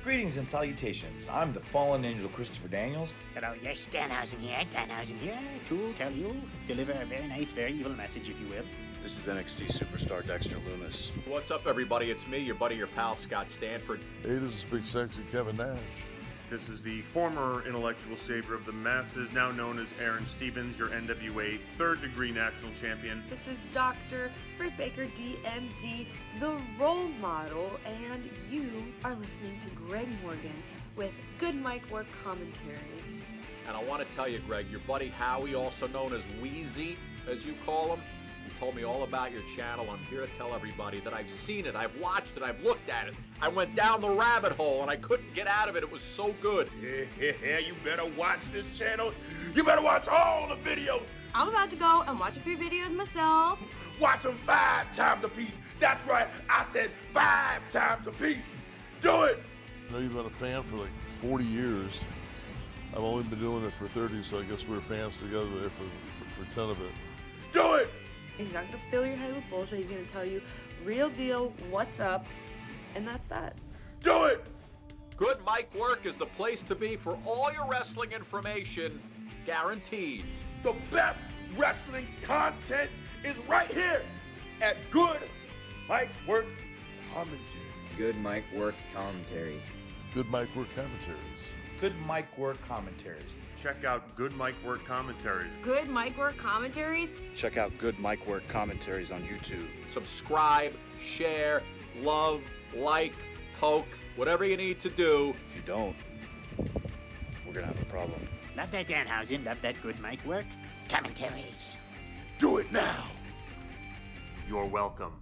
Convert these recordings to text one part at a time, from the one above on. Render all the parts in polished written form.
Greetings and salutations. I'm the fallen angel Christopher Daniels. Hello, yes, Danhausen here to tell you, deliver a very nice, very evil message, if you will. This is NXT superstar Dexter Lumis. What's up, everybody? It's me, your buddy, your pal, Scott Stanford. Hey, this is Big Sexy Kevin Nash. This is the former intellectual savior of the masses, now known as Aaron Stevens, your NWA third-degree national champion. This is Dr. Britt Baker, DMD, the role model, and you are listening to Greg Morgan with Good Mic Work Commentaries. And I want to tell you, Greg, your buddy Howie, also known as Wheezy, as you call him, he told me all about your channel. I'm here to tell everybody that I've seen it, I've watched it, I've looked at it. I went down the rabbit hole and I couldn't get out of it. It was so good. Yeah, you better watch this channel. You better watch all the videos. I'm about to go and watch a few videos myself. Watch them 5 times a piece. That's right, I said 5 times a piece. Do it. I know you've been a fan for like 40 years. I've only been doing it for 30, so I guess we're fans together there for 10 of it. Do it. He's not going to fill your head with bullshit. He's going to tell you real deal, what's up, and that's that. Do it! Good Mic Work is the place to be for all your wrestling information, guaranteed. The best wrestling content is right here at Good Mic Work Commentaries. Good Mic Work Commentaries. Good Mic Work Commentaries. Good Mic Work Commentaries. Check out Good Mic Work Commentaries. Good Mic Work Commentaries. Check out Good Mic Work Commentaries on YouTube. Subscribe, share, love, like, poke, whatever you need to do. If you don't, we're gonna have a problem. Love that Danhausen, love that Good Mic Work Commentaries. Do it now. You're welcome.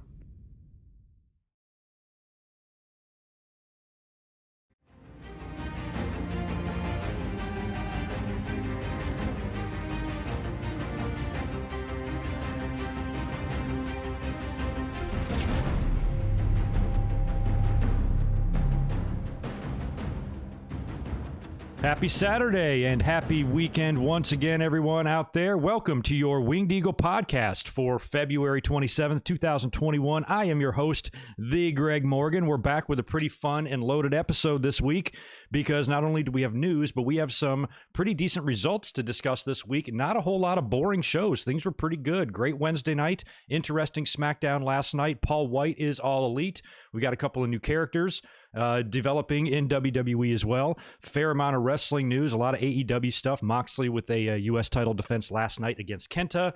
Happy Saturday and happy weekend once again, everyone out there. Welcome to your Winged Eagle podcast for February 27th, 2021. I am your host, the Greg Morgan. We're back with a pretty fun and loaded episode this week because not only do we have news, but we have some pretty decent results to discuss this week. Not a whole lot of boring shows. Things were pretty good. Great Wednesday night. Interesting Smackdown last night. Paul Wight is all elite. We got a couple of new characters developing in WWE as well. Fair amount of wrestling news, a lot of AEW stuff. Moxley with a U.S. title defense last night against Kenta.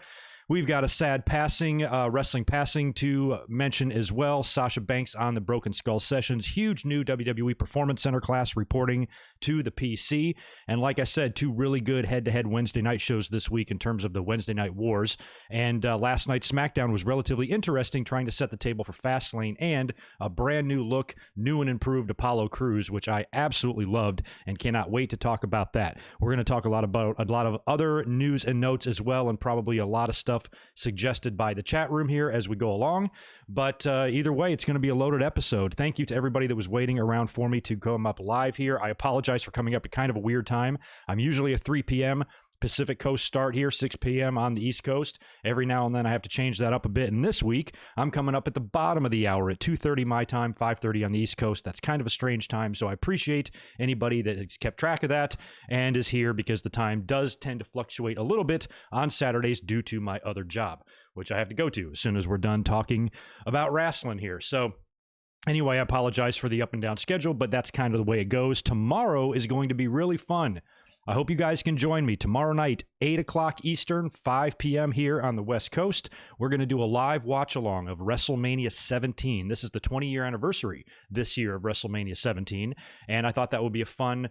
We've got a sad passing, wrestling passing to mention as well. Sasha Banks on the Broken Skull Sessions. Huge new WWE Performance Center class reporting to the PC. And like I said, 2 really good head-to-head Wednesday night shows this week in terms of the Wednesday Night Wars. And last night's SmackDown was relatively interesting, trying to set the table for Fastlane and a brand new look, new and improved Apollo Crews, which I absolutely loved and cannot wait to talk about that. We're going to talk about a lot of other news and notes as well, and probably a lot of stuff suggested by the chat room here as we go along. But either way, it's going to be a loaded episode. Thank you to everybody that was waiting around for me to come up live here. I apologize for coming up at kind of a weird time. I'm usually a 3 p.m. Pacific Coast start here, 6 p.m. on the East Coast. Every now and then I have to change that up a bit. And this week, I'm coming up at the bottom of the hour at 2:30 my time, 5:30 on the East Coast. That's kind of a strange time, so I appreciate anybody that has kept track of that and is here because the time does tend to fluctuate a little bit on Saturdays due to my other job, which I have to go to as soon as we're done talking about wrestling here. So anyway, I apologize for the up and down schedule, but that's kind of the way it goes. Tomorrow is going to be really fun. I hope you guys can join me tomorrow night, 8 o'clock Eastern, 5 p.m. here on the West Coast. We're going to do a live watch-along of WrestleMania 17. This is the 20-year anniversary this year of WrestleMania 17, and I thought that would be a fun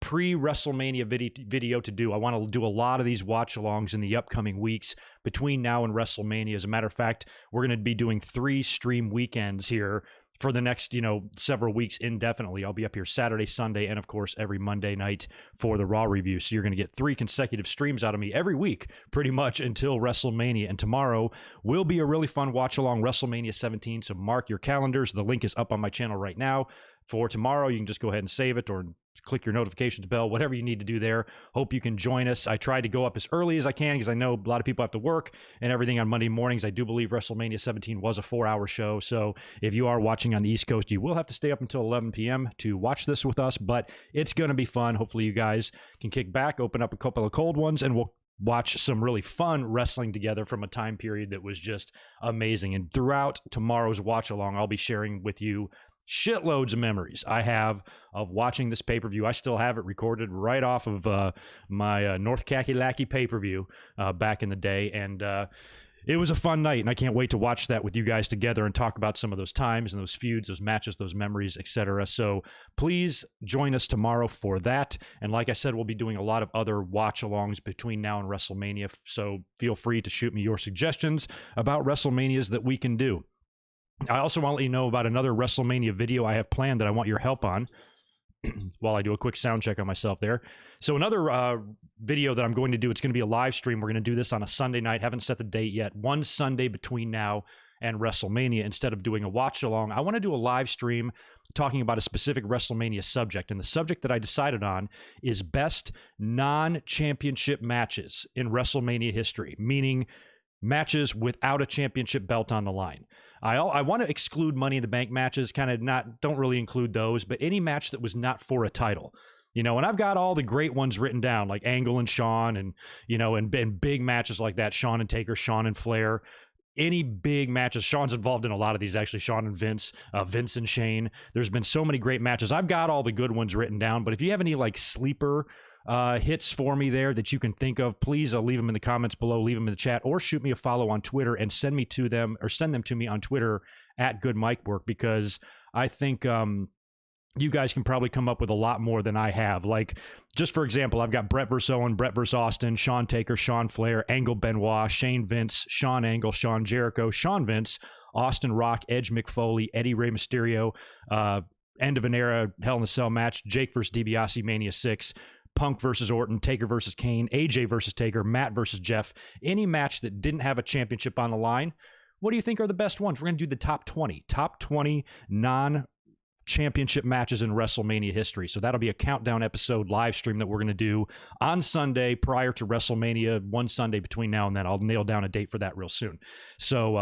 pre-WrestleMania video to do. I want to do a lot of these watch-alongs in the upcoming weeks between now and WrestleMania. As a matter of fact, we're going to be doing 3 stream weekends here for the next, several weeks indefinitely. I'll be up here Saturday, Sunday, and of course every Monday night for the Raw review. So you're going to get 3 consecutive streams out of me every week, pretty much until WrestleMania. And tomorrow will be a really fun watch along, WrestleMania 17. So mark your calendars. The link is up on my channel right now. For tomorrow, you can just go ahead and save it or click your notifications bell, whatever you need to do there. Hope you can join us. I tried to go up as early as I can because I know a lot of people have to work and everything on Monday mornings. I do believe WrestleMania 17 was a 4-hour show. So if you are watching on the East Coast, you will have to stay up until 11 p.m. to watch this with us, but it's going to be fun. Hopefully you guys can kick back, open up a couple of cold ones, and we'll watch some really fun wrestling together from a time period that was just amazing. And throughout tomorrow's watch along, I'll be sharing with you shitloads of memories I have of watching this pay-per-view. I still have it recorded right off of my North Kakalaki pay-per-view back in the day, and it was a fun night, and I can't wait to watch that with you guys together and talk about some of those times and those feuds, those matches, those memories, etc. So please join us tomorrow for that. And like I said, we'll be doing a lot of other watch-alongs between now and WrestleMania, so feel free to shoot me your suggestions about WrestleManias that we can do. I also want to let you know about another WrestleMania video I have planned that I want your help on while I do a quick sound check on myself there. So another video that I'm going to do, it's going to be a live stream. We're going to do this on a Sunday night. Haven't set the date yet. One Sunday between now and WrestleMania. Instead of doing a watch along, I want to do a live stream talking about a specific WrestleMania subject. And the subject that I decided on is best non-championship matches in WrestleMania history, meaning matches without a championship belt on the line. I want to exclude Money in the Bank matches, don't really include those, but any match that was not for a title. And I've got all the great ones written down, like Angle and Shawn, and, and big matches like that, Shawn and Taker, Shawn and Flair. Any big matches. Shawn's involved in a lot of these, actually. Shawn and Vince, Vince and Shane. There's been so many great matches. I've got all the good ones written down, but if you have any sleeper hits for me there that you can think of, please leave them in the comments below, leave them in the chat, or shoot me a follow on Twitter and send them to me on Twitter at Good Mike Work, because I think you guys can probably come up with a lot more than I have. Just for example, I've got Brett vs. Owen, Brett vs. Austin, Shawn Taker, Shawn Flair, Angle Benoit, Shane Vince, Shawn Angle, Shawn Jericho, Shawn Vince, Austin Rock, Edge McFoley, Eddie Rey Mysterio, end of an era Hell in a Cell match, Jake vs. DiBiase Mania 6, Punk versus Orton, Taker versus Kane, AJ versus Taker, Matt versus Jeff. Any match that didn't have a championship on the line, what do you think are the best ones? We're going to do the top 20 non-championship matches in WrestleMania history. So that'll be a countdown episode live stream that we're going to do on Sunday prior to WrestleMania, one Sunday between now and then. I'll nail down a date for that real soon. So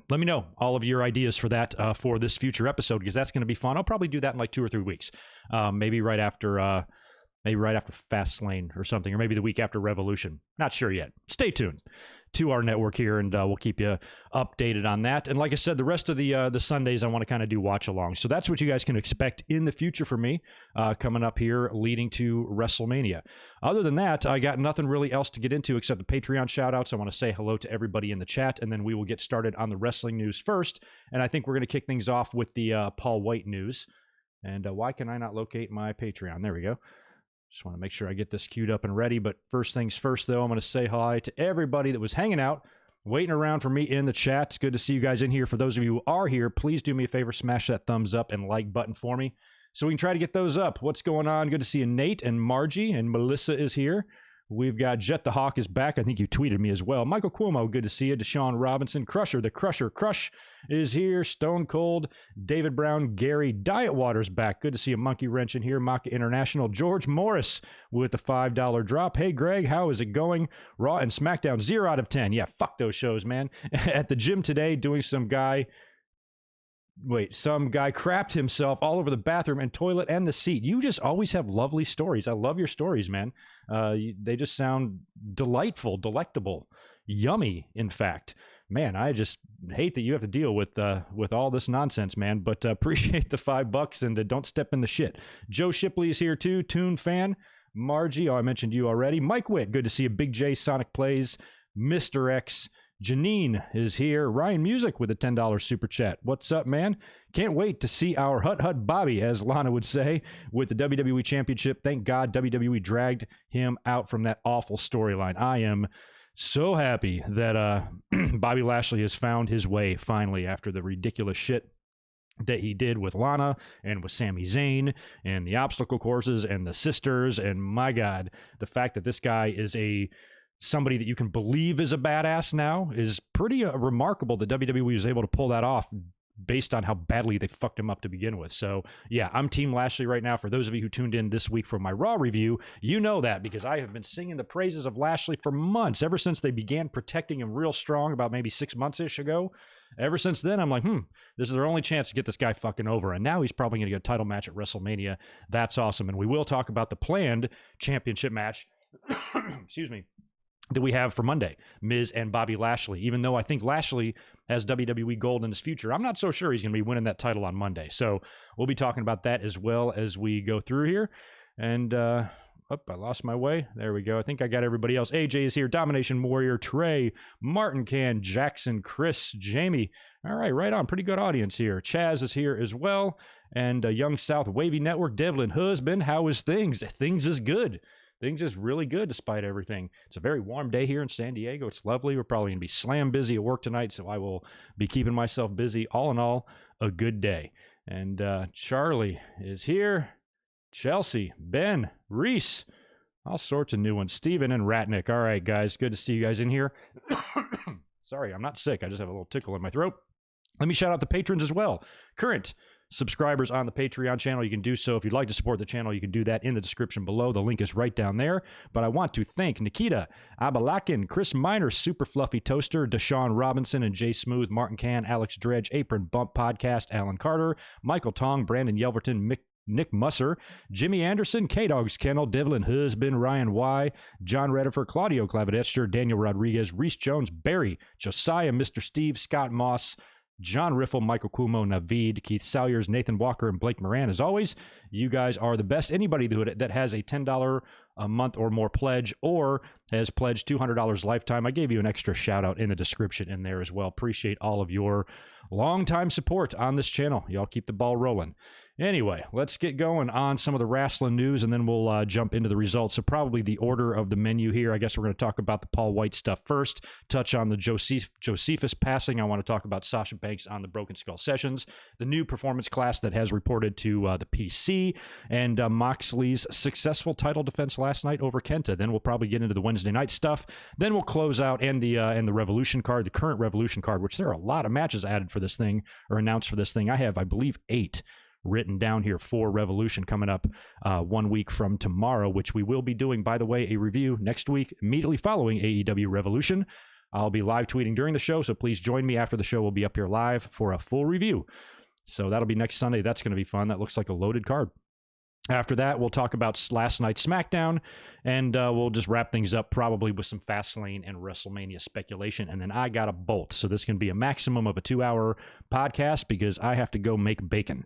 let me know all of your ideas for that for this future episode, because that's going to be fun. I'll probably do that in 2 or 3 weeks, maybe right after Fastlane or something, or maybe the week after Revolution. Not sure yet. Stay tuned to our network here, and we'll keep you updated on that. And like I said, the rest of the Sundays I want to kind of do watch along. So that's what you guys can expect in the future for me coming up here leading to WrestleMania. Other than that, I got nothing really else to get into except the Patreon shout outs. I want to say hello to everybody in the chat, and then we will get started on the wrestling news first. And I think we're going to kick things off with the Paul Wight news. And why can I not locate my Patreon? There we go. Just want to make sure I get this queued up and ready. But first things first, though, I'm going to say hi to everybody that was hanging out, waiting around for me in the chat. It's good to see you guys in here. For those of you who are here, please do me a favor, smash that thumbs up and like button for me so we can try to get those up. What's going on? Good to see you, Nate and Margie, and Melissa is here. We've got Jet the Hawk is back. I think you tweeted me as well. Michael Cuomo, good to see you. Deshaun Robinson, Crusher, the Crusher Crush is here. Stone Cold, David Brown, Gary, Diet Water's back. Good to see a Monkey Wrench in here. Maka International, George Morris with the $5 drop. Hey, Greg, how is it going? Raw and SmackDown, 0 out of 10. Yeah, fuck those shows, man. At the gym today, doing some guy crapped himself all over the bathroom and toilet and the seat. You just always have lovely stories. I love your stories, man. They just sound delightful, delectable, yummy, in fact. Man, I just hate that you have to deal with all this nonsense, man, but appreciate the $5 and don't step in the shit. Joe Shipley is here too, Toon fan. Margie, I mentioned you already. Mike Witt, good to see you. Big J, Sonic Plays, Mr. X, Janine is here. Ryan Music with a $10 super chat. What's up, man? Can't wait to see our Hut Hut Bobby, as Lana would say, with the WWE Championship. Thank God WWE dragged him out from that awful storyline. I am so happy that Bobby Lashley has found his way finally after the ridiculous shit that he did with Lana and with Sami Zayn and the obstacle courses and the sisters. And my God, the fact that this guy is somebody that you can believe is a badass now is pretty remarkable that WWE was able to pull that off based on how badly they fucked him up to begin with. So yeah, I'm Team Lashley right now. For those of you who tuned in this week for my Raw review, you know that because I have been singing the praises of Lashley for months, ever since they began protecting him real strong about maybe 6 months-ish ago. Ever since then, I'm like, this is their only chance to get this guy fucking over. And now he's probably going to get a title match at WrestleMania. That's awesome. And we will talk about the planned championship match, excuse me, that we have for Monday, Miz and Bobby Lashley. Even though I think Lashley has WWE gold in his future, I'm not so sure he's going to be winning that title on Monday. So we'll be talking about that as well as we go through here. And, I lost my way. There we go. I think I got everybody else. AJ is here. Domination Warrior, Trey, Martin Can, Jackson, Chris, Jamie. All right, right on. Pretty good audience here. Chaz is here as well. And Young South Wavy Network, Devlin Husband. How is things? Things is good. Things is really good despite everything. It's a very warm day here in San Diego. It's lovely. We're probably going to be slam busy at work tonight, so I will be keeping myself busy. All in all, a good day. And Charlie is here. Chelsea, Ben, Reese, all sorts of new ones. Steven and Ratnick. All right, guys. Good to see you guys in here. Sorry, I'm not sick. I just have a little tickle in my throat. Let me shout out the patrons as well. Current subscribers on the Patreon channel, you can do so. If you'd like to support the channel, you can do that in the description below. The link is right down there. But I want to thank Nikita, Abalakin, Chris Miner, Super Fluffy Toaster, Deshaun Robinson, and Jay Smooth, Martin Can, Alex Dredge, Apron Bump Podcast, Alan Carter, Michael Tong, Brandon Yelverton, Nick Musser, Jimmy Anderson, K-Dog's Kennel, Devlin Husband, Ryan Y, John Redifer, Claudio Clavedestre, Daniel Rodriguez, Reese Jones, Barry, Josiah, Mr. Steve, Scott Moss, John Riffle, Michael Cuomo, Naveed, Keith Salyers, Nathan Walker, and Blake Moran. As always, you guys are the best. Anybody that has a $10 a month or more pledge or has pledged $200 lifetime, I gave you an extra shout out in the description in there as well. Appreciate all of your long-time support on this channel. Y'all keep the ball rolling. Anyway, let's get going on some of the wrestling news, and then we'll jump into the results. So probably the order of the menu here, I guess we're going to talk about the Paul Wight stuff first, touch on the Josephus passing. I want to talk about Sasha Banks on the Broken Skull Sessions, the new performance class that has reported to the PC, and Moxley's successful title defense last night over Kenta. Then we'll probably get into the Wednesday night stuff. Then we'll close out and the Revolution card, the current Revolution card, which there are a lot of matches added for this thing or announced for this thing. I have, I believe, 8 written down here for Revolution coming up 1 week from tomorrow, which we will be doing, by the way, a review next week, immediately following AEW Revolution. I'll be live tweeting during the show, so please join me after the show. We'll be up here live for a full review. So that'll be next Sunday. That's going to be fun. That looks like a loaded card. After that, we'll talk about last night's Smackdown, and we'll just wrap things up probably with some Fastlane and WrestleMania speculation, and then I got a bolt. So this can be a maximum of a 2-hour podcast because I have to go make bacon.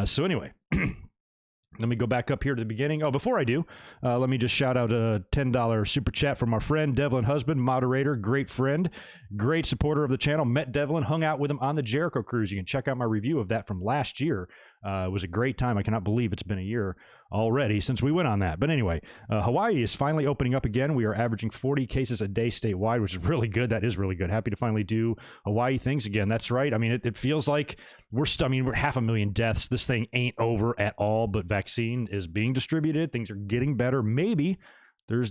So anyway, let me go back up here to the beginning. Oh, before I do, let me just shout out a $10 super chat from our friend, Devlin Husband, moderator, great friend, great supporter of the channel. Met Devlin, hung out with him on the Jericho Cruise. You can check out my review of that from last year. It was a great time. I cannot believe it's been a year already since we went on that. But anyway, Hawaii is finally opening up again. We are averaging 40 cases a day statewide, which is really good. That is really good. Happy to finally do Hawaii things again. That's right. I mean, it feels like we're 500,000 deaths. This thing ain't over at all, but vaccine is being distributed. Things are getting better. Maybe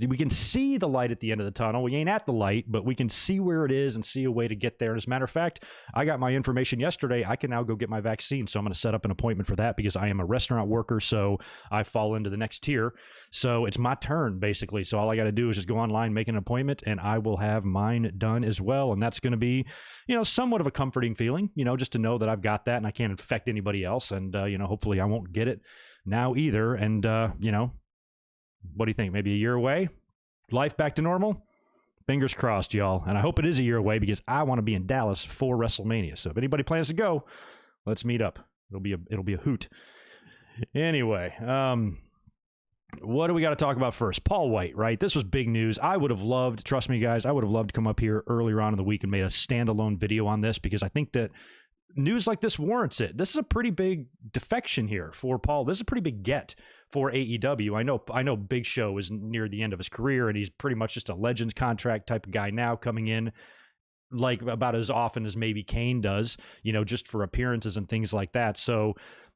we can see the light at the end of the tunnel. We ain't at the light, but we can see where it is and see a way to get there. As a matter of fact, I got my information yesterday. I can now go get my vaccine. So I'm going to set up an appointment for that because I am a restaurant worker. So I fall into the next tier. So it's my turn, basically. So all I got to do is just go online, make an appointment, and I will have mine done as well. And that's going to be, somewhat of a comforting feeling, just to know that I've got that and I can't infect anybody else. And, hopefully I won't get it now either. And, what do you think? Maybe a year away? Life back to normal? Fingers crossed, y'all. And I hope it is a year away because I want to be in Dallas for WrestleMania. So if anybody plans to go, let's meet up. It'll be a hoot. Anyway, what do we got to talk about first? Paul Wight, right? This was big news. I would have loved, trust me, guys, I would have loved to come up here earlier on in the week and made a standalone video on this because I think that news like this warrants it. This is a pretty big defection here for Paul. This is a pretty big get for AEW. I know Big Show is near the end of his career and he's pretty much just a Legends contract type of guy now, coming in like about as often as maybe Kane does, just for appearances and things like that. So,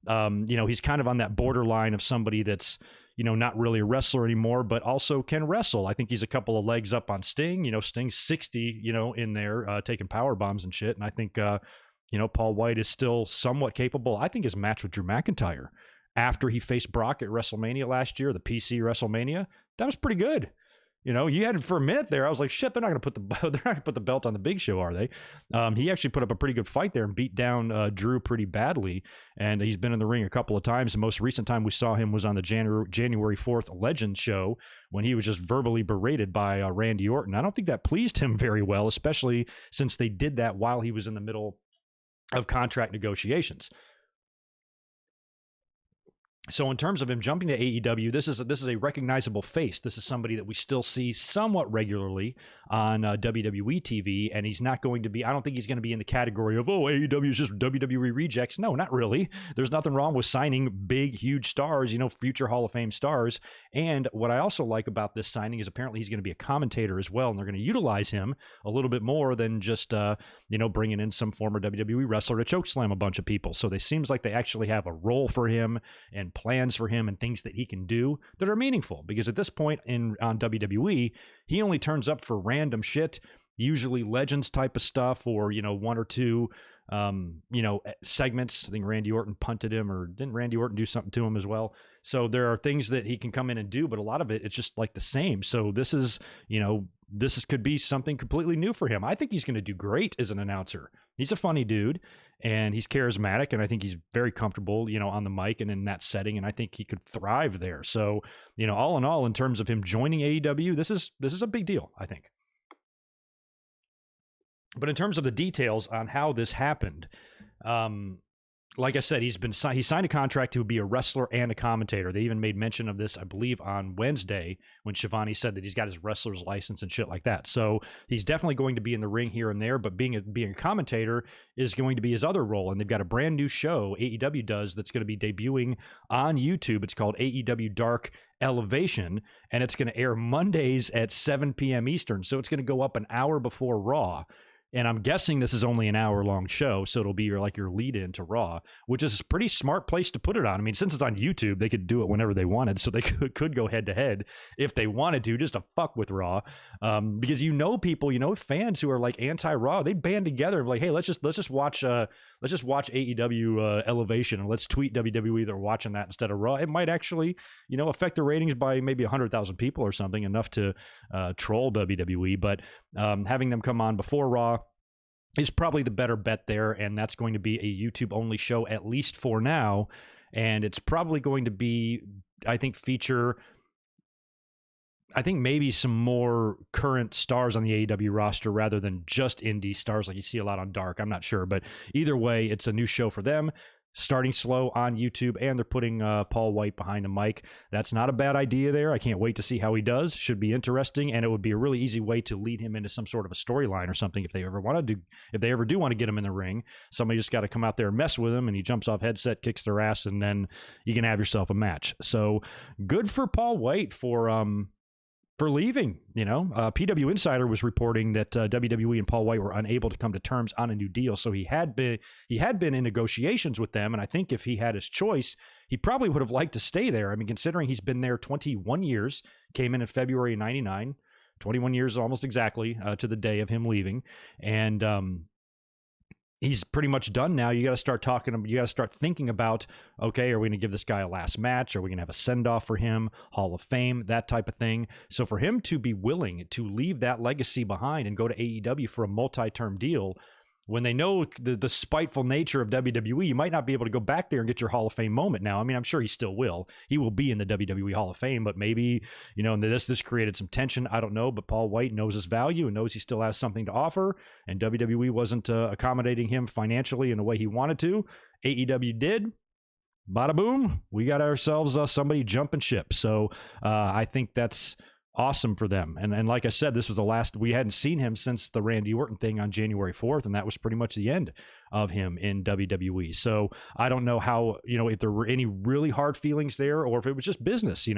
he's kind of on that borderline of somebody that's, not really a wrestler anymore, but also can wrestle. I think he's a couple of legs up on Sting. Sting's 60, in there taking power bombs and shit. And I think Paul Wight is still somewhat capable. I think his match with Drew McIntyre after he faced Brock at WrestleMania last year, the PC WrestleMania, that was pretty good. You had it for a minute there. I was like, shit, they're not going to put the belt on the Big Show, are they? He actually put up a pretty good fight there and beat down Drew pretty badly. And he's been in the ring a couple of times. The most recent time we saw him was on the January 4th Legends show when he was just verbally berated by Randy Orton. I don't think that pleased him very well, especially since they did that while he was in the middle of contract negotiations. So in terms of him jumping to AEW, this is a recognizable face. This is somebody that we still see somewhat regularly on WWE TV, and he's not going to be, I don't think he's going to be in the category of, AEW is just WWE rejects. No, not really. There's nothing wrong with signing big, huge stars, future Hall of Fame stars. And what I also like about this signing is apparently he's going to be a commentator as well, and they're going to utilize him a little bit more than just, bringing in some former WWE wrestler to chokeslam a bunch of people. So it seems like they actually have a role for him and plans for him and things that he can do that are meaningful, because at this point on WWE, he only turns up for random shit, usually Legends type of stuff, or one or two segments. I think Randy Orton punted him, or didn't Randy Orton do something to him as well? So there are things that he can come in and do, but a lot of it's just like the same. So this could be something completely new for him. I think he's going to do great as an announcer. He's a funny dude, and he's charismatic, and I think he's very comfortable, on the mic and in that setting, and I think he could thrive there. So, all in all, in terms of him joining AEW, this is a big deal, I think. But in terms of the details on how this happened, like I said, he signed a contract to be a wrestler and a commentator. They even made mention of this, I believe, on Wednesday when Shivani said that he's got his wrestler's license and shit like that. So he's definitely going to be in the ring here and there, but being a commentator is going to be his other role. And they've got a brand new show AEW does that's going to be debuting on YouTube. It's called AEW Dark Elevation, and it's going to air Mondays at 7 p.m. Eastern. So it's going to go up an hour before Raw. And I'm guessing this is only an hour-long show, so it'll be your lead-in to Raw, which is a pretty smart place to put it on. I mean, since it's on YouTube, they could do it whenever they wanted, so they could go head-to-head if they wanted to, just to fuck with Raw. Because people, fans who are anti-Raw, they band together like, hey, let's just watch AEW Elevation, and let's tweet WWE they're watching that instead of Raw. It might actually, affect the ratings by maybe 100,000 people or something, enough to troll WWE. But having them come on before Raw is probably the better bet there, and that's going to be a YouTube-only show, at least for now. And it's probably going to be, I think, maybe some more current stars on the AEW roster rather than just indie stars like you see a lot on Dark. I'm not sure, but either way, it's a new show for them, starting slow on YouTube, and they're putting Paul Wight behind the mic. That's not a bad idea there. I can't wait to see how he does. Should be interesting, and it would be a really easy way to lead him into some sort of a storyline or something if they ever do want to get him in the ring. Somebody just got to come out there and mess with him, and he jumps off headset, kicks their ass, and then you can have yourself a match. So good for Paul Wight for leaving. PW Insider was reporting that WWE and Paul Wight were unable to come to terms on a new deal. So he had been in negotiations with them, and I think if he had his choice, he probably would have liked to stay there. I mean, considering he's been there 21 years, came in February of 99, 21 years almost exactly to the day of him leaving, and he's pretty much done now. You got to start thinking about, okay, are we going to give this guy a last match? Are we going to have a send-off for him, Hall of Fame, that type of thing? So for him to be willing to leave that legacy behind and go to AEW for a multi-term deal, when they know the spiteful nature of WWE, you might not be able to go back there and get your Hall of Fame moment now. I mean, I'm sure he still will. He will be in the WWE Hall of Fame, but maybe, this created some tension. I don't know, but Paul Wight knows his value and knows he still has something to offer, and WWE wasn't accommodating him financially in the way he wanted to. AEW did. Bada boom. We got ourselves somebody jumping ship. So I think that's awesome for them. And like I said, this was the last, we hadn't seen him since the Randy Orton thing on January 4th, and that was pretty much the end of him in WWE. So I don't know how, if there were any really hard feelings there, or if it was just business,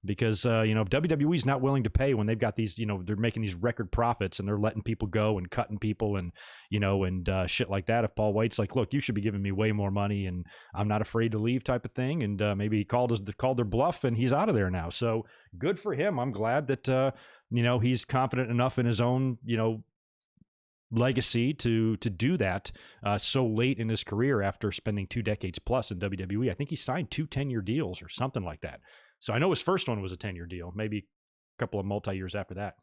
because, if WWE's not willing to pay when they've got these, they're making these record profits and they're letting people go and cutting people and, and shit like that. If Paul Wight's like, look, you should be giving me way more money and I'm not afraid to leave type of thing. And maybe he called their bluff and he's out of there now. So good for him. I'm glad that, he's confident enough in his own, legacy to do that so late in his career after spending 2 decades plus in WWE. I think he signed 2 10-year deals or something like that. So I know his first one was a 10-year deal, maybe a couple of multi-years after that.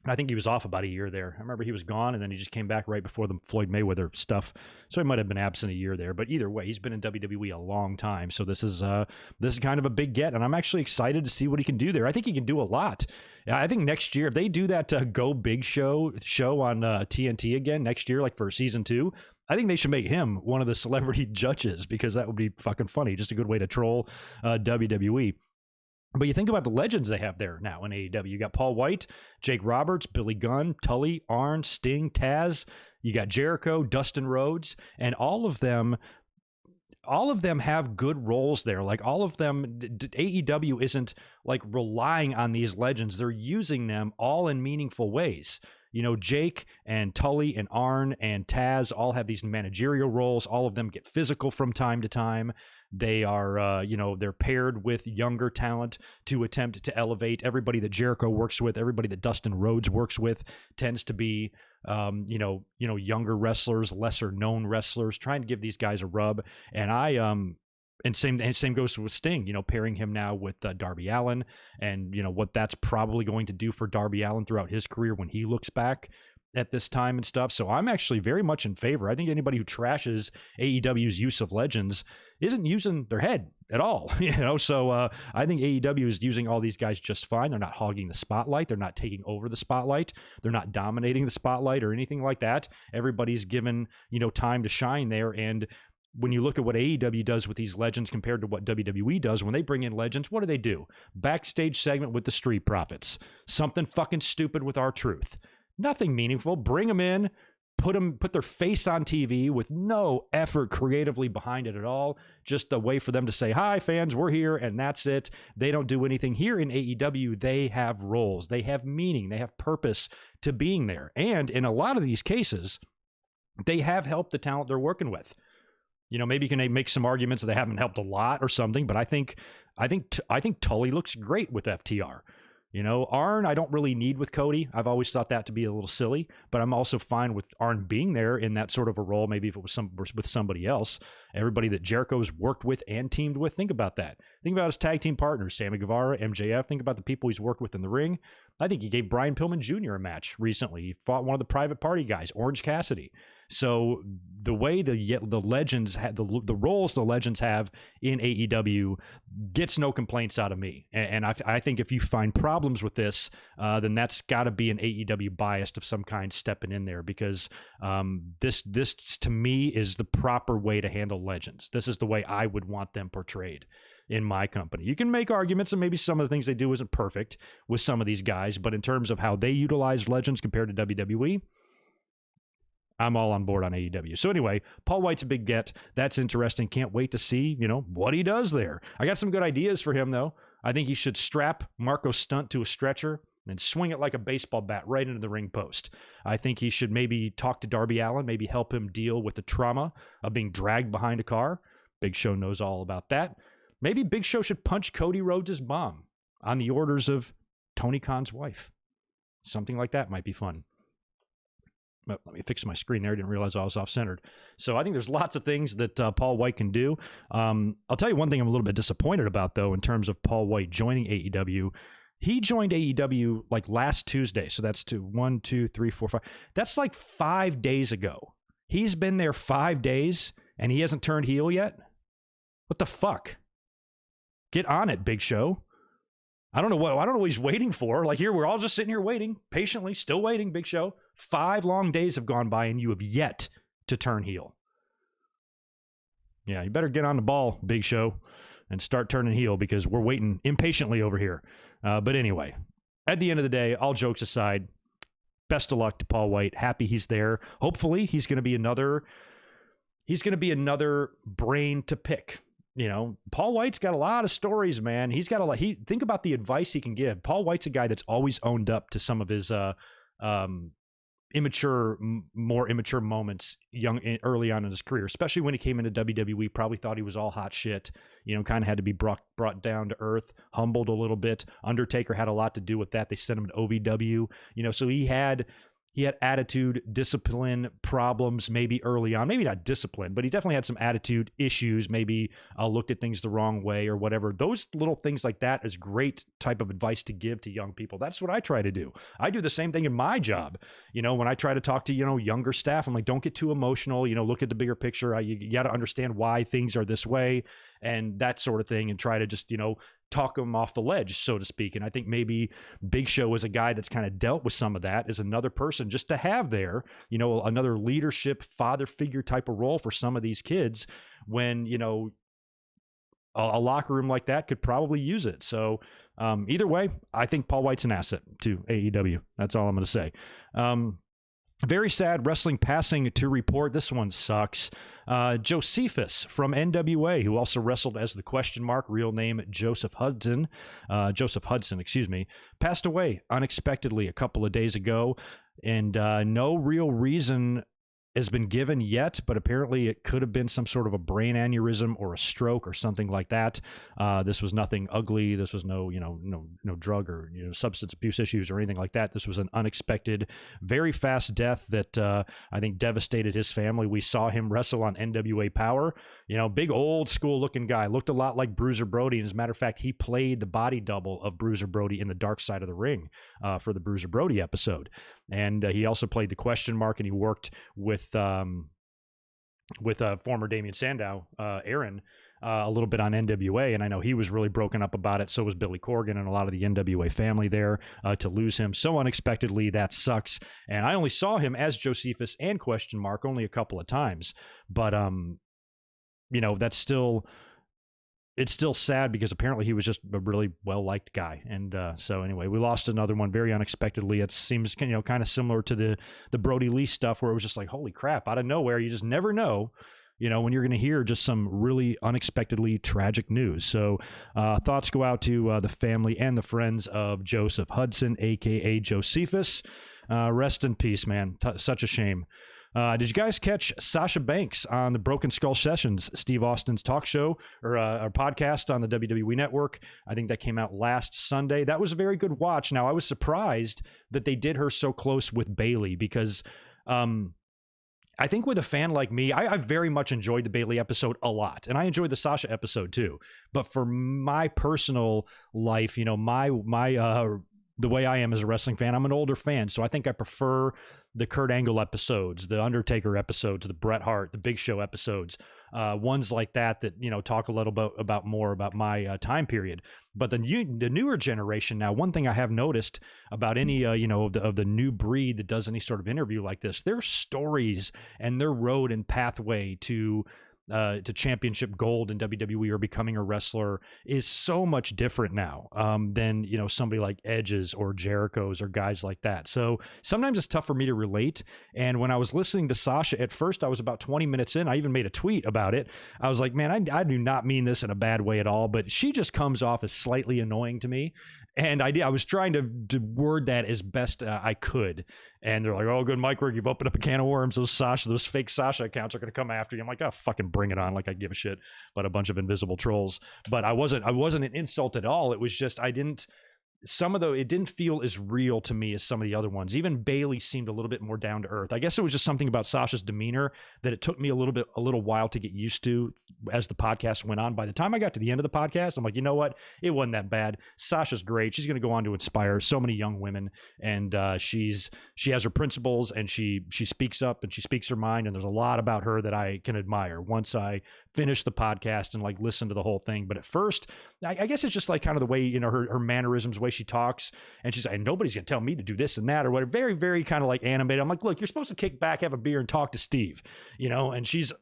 I think he was off about a year there. I remember he was gone, and then he just came back right before the Floyd Mayweather stuff. So he might have been absent a year there. But either way, he's been in WWE a long time. So this is kind of a big get, and I'm actually excited to see what he can do there. I think he can do a lot. I think next year, if they do that Go Big show on TNT again next year, like for season 2, I think they should make him one of the celebrity judges, because that would be fucking funny. Just a good way to troll WWE. But you think about the legends they have there now in AEW. You got Paul Wight, Jake Roberts, Billy Gunn, Tully, Arn, Sting, Taz. You got Jericho, Dustin Rhodes, and all of them have good roles there. Like all of them, AEW isn't like relying on these legends. They're using them all in meaningful ways. You know, Jake and Tully and Arn and Taz all have these managerial roles. All of them get physical from time to time. They are, they're paired with younger talent to attempt to elevate. Everybody that Jericho works with, everybody that Dustin Rhodes works with tends to be, younger wrestlers, lesser known wrestlers, trying to give these guys a rub. And same goes with Sting, pairing him now with Darby Allin, and what that's probably going to do for Darby Allin throughout his career when he looks back at this time and stuff. So I'm actually very much in favor. I think anybody who trashes AEW's use of legends isn't using their head at all, So I think AEW is using all these guys just fine. They're not hogging the spotlight. They're not taking over the spotlight. They're not dominating the spotlight or anything like that. Everybody's given, time to shine there. And when you look at what AEW does with these legends compared to what WWE does, when they bring in legends, what do? Backstage segment with the Street Profits. Something fucking stupid with R-Truth. Nothing meaningful. Bring them in, put their face on TV with no effort creatively behind it at all. Just a way for them to say, hi, fans, we're here, and that's it. They don't do anything. Here in AEW, they have roles. They have meaning. They have purpose to being there. And in a lot of these cases, they have helped the talent they're working with. Maybe you can make some arguments that they haven't helped a lot or something, but I think Tully looks great with FTR. Arn, I don't really need with Cody. I've always thought that to be a little silly, but I'm also fine with Arn being there in that sort of a role. Maybe if it was with somebody else, everybody that Jericho's worked with and teamed with. Think about that. Think about his tag team partners, Sammy Guevara, MJF. Think about the people he's worked with in the ring. I think he gave Brian Pillman Jr. a match recently. He fought one of the Private Party guys, Orange Cassidy. So the way the legends the roles the legends have in AEW gets no complaints out of me. And I think if you find problems with this, then that's got to be an AEW bias of some kind stepping in there, because this to me is the proper way to handle legends. This is the way I would want them portrayed in my company. You can make arguments, and maybe some of the things they do isn't perfect with some of these guys, but in terms of how they utilize legends compared to WWE, I'm all on board on AEW. So anyway, Paul Wight's a big get. That's interesting. Can't wait to see, what he does there. I got some good ideas for him, though. I think he should strap Marco Stunt to a stretcher and swing it like a baseball bat right into the ring post. I think he should maybe talk to Darby Allin, maybe help him deal with the trauma of being dragged behind a car. Big Show knows all about that. Maybe Big Show should punch Cody Rhodes' mom on the orders of Tony Khan's wife. Something like that might be fun. Let me fix my screen there. I didn't realize I was off-centered. So I think there's lots of things that Paul Wight can do. I'll tell you one thing I'm a little bit disappointed about, though, in terms of Paul Wight joining AEW. He joined AEW like last Tuesday. So that's 1, 2, 3, 4, 5. That's like 5 days ago. He's been there 5 days, and he hasn't turned heel yet? What the fuck? Get on it, Big Show. I don't know what he's waiting for. Like, here, we're all just sitting here waiting, patiently, still waiting, Big Show. 5 long days have gone by, and you have yet to turn heel. Yeah, you better get on the ball, Big Show, and start turning heel, because we're waiting impatiently over here. But anyway, at the end of the day, all jokes aside, best of luck to Paul Wight. Happy he's there. Hopefully, he's going to be another brain to pick. Paul Wight's got a lot of stories, man. He's got a lot. Think about the advice he can give. Paul Wight's a guy that's always owned up to some of his more immature moments early on in his career, especially when he came into WWE. Probably thought he was all hot shit, kind of had to be brought down to earth, humbled a little bit. Undertaker had a lot to do with that. They sent him to OVW, so he had he had attitude, discipline problems, maybe early on, maybe not discipline, but he definitely had some attitude issues, maybe looked at things the wrong way or whatever. Those little things like that is great type of advice to give to young people. That's what I try to do. I do the same thing in my job. When I try to talk to, younger staff, I'm like, don't get too emotional, look at the bigger picture. You got to understand why things are this way and that sort of thing, and try to just, talk them off the ledge, so to speak. And I think maybe Big Show is a guy that's kind of dealt with some of that, is another person just to have there, another leadership father figure type of role for some of these kids when, a locker room like that could probably use it. So either way, I think Paul Wight's an asset to AEW. That's all I'm going to say. Very sad wrestling passing to report. This one sucks. Josephus from NWA, who also wrestled as the question mark, real name Joseph Hudson, passed away unexpectedly a couple of days ago, and no real reason has been given yet, but apparently it could have been some sort of a brain aneurysm or a stroke or something like that. This was nothing ugly. This was no drug or substance abuse issues or anything like that. This was an unexpected, very fast death that I think devastated his family. We saw him wrestle on NWA Power. Big old school looking guy, looked a lot like Bruiser Brody. And as a matter of fact, he played the body double of Bruiser Brody in the Dark Side of the Ring for the Bruiser Brody episode. And he also played the question mark, and he worked with former Damian Sandow, Aaron, a little bit on NWA, and I know he was really broken up about it. So was Billy Corgan and a lot of the NWA family there. To lose him so unexpectedly, that sucks. And I only saw him as Josephus and question mark only a couple of times, but that's still. It's still sad because apparently he was just a really well-liked guy. And so anyway, we lost another one very unexpectedly. It seems, kind of similar to the Brody Lee stuff, where it was just like, holy crap, out of nowhere. You just never know, when you're going to hear just some really unexpectedly tragic news. So thoughts go out to the family and the friends of Joseph Hudson, a.k.a. Josephus. Rest in peace, man. Such a shame. Did you guys catch Sasha Banks on the Broken Skull Sessions, Steve Austin's talk show or podcast on the WWE Network? I think that came out last Sunday. That was a very good watch. Now, I was surprised that they did her so close with Bayley because I think with a fan like me, I very much enjoyed the Bayley episode a lot. And I enjoyed the Sasha episode too. But for my personal life, the way I am as a wrestling fan, I'm an older fan. So I think I prefer the Kurt Angle episodes, the Undertaker episodes, the Bret Hart, the Big Show episodes, ones like that talk a little about more about my time period. But the newer generation now, one thing I have noticed about any of the new breed that does any sort of interview like this, their stories and their road and pathway to championship gold in WWE or becoming a wrestler is so much different now than, somebody like Edge's or Jericho's or guys like that. So sometimes it's tough for me to relate. And when I was listening to Sasha, at first I was about 20 minutes in. I even made a tweet about it. I was like, man, I do not mean this in a bad way at all, but she just comes off as slightly annoying to me. And I was trying to word that as best I could. And they're like, oh, good, Mike, you've opened up a can of worms. Those fake Sasha accounts are going to come after you. I'm like, oh, fucking bring it on. Like I give a shit about a bunch of invisible trolls. But I wasn't an insult at all. It was just, it didn't feel as real to me as some of the other ones. Even Bayley seemed a little bit more down to earth. I guess it was just something about Sasha's demeanor that it took me a little while to get used to as the podcast went on. By the time I got to the end of the podcast, I'm like, you know what? It wasn't that bad. Sasha's great. She's going to go on to inspire so many young women. And she has her principles, and she speaks up and she speaks her mind. And there's a lot about her that I can admire once I finish the podcast and listen to the whole thing. But at first, I guess it's just kind of the way, her mannerisms, way she talks, and she's like, nobody's gonna tell me to do this and that or whatever. Very, very kind of animated. I'm like, look, you're supposed to kick back, have a beer, and talk to Steve, and she's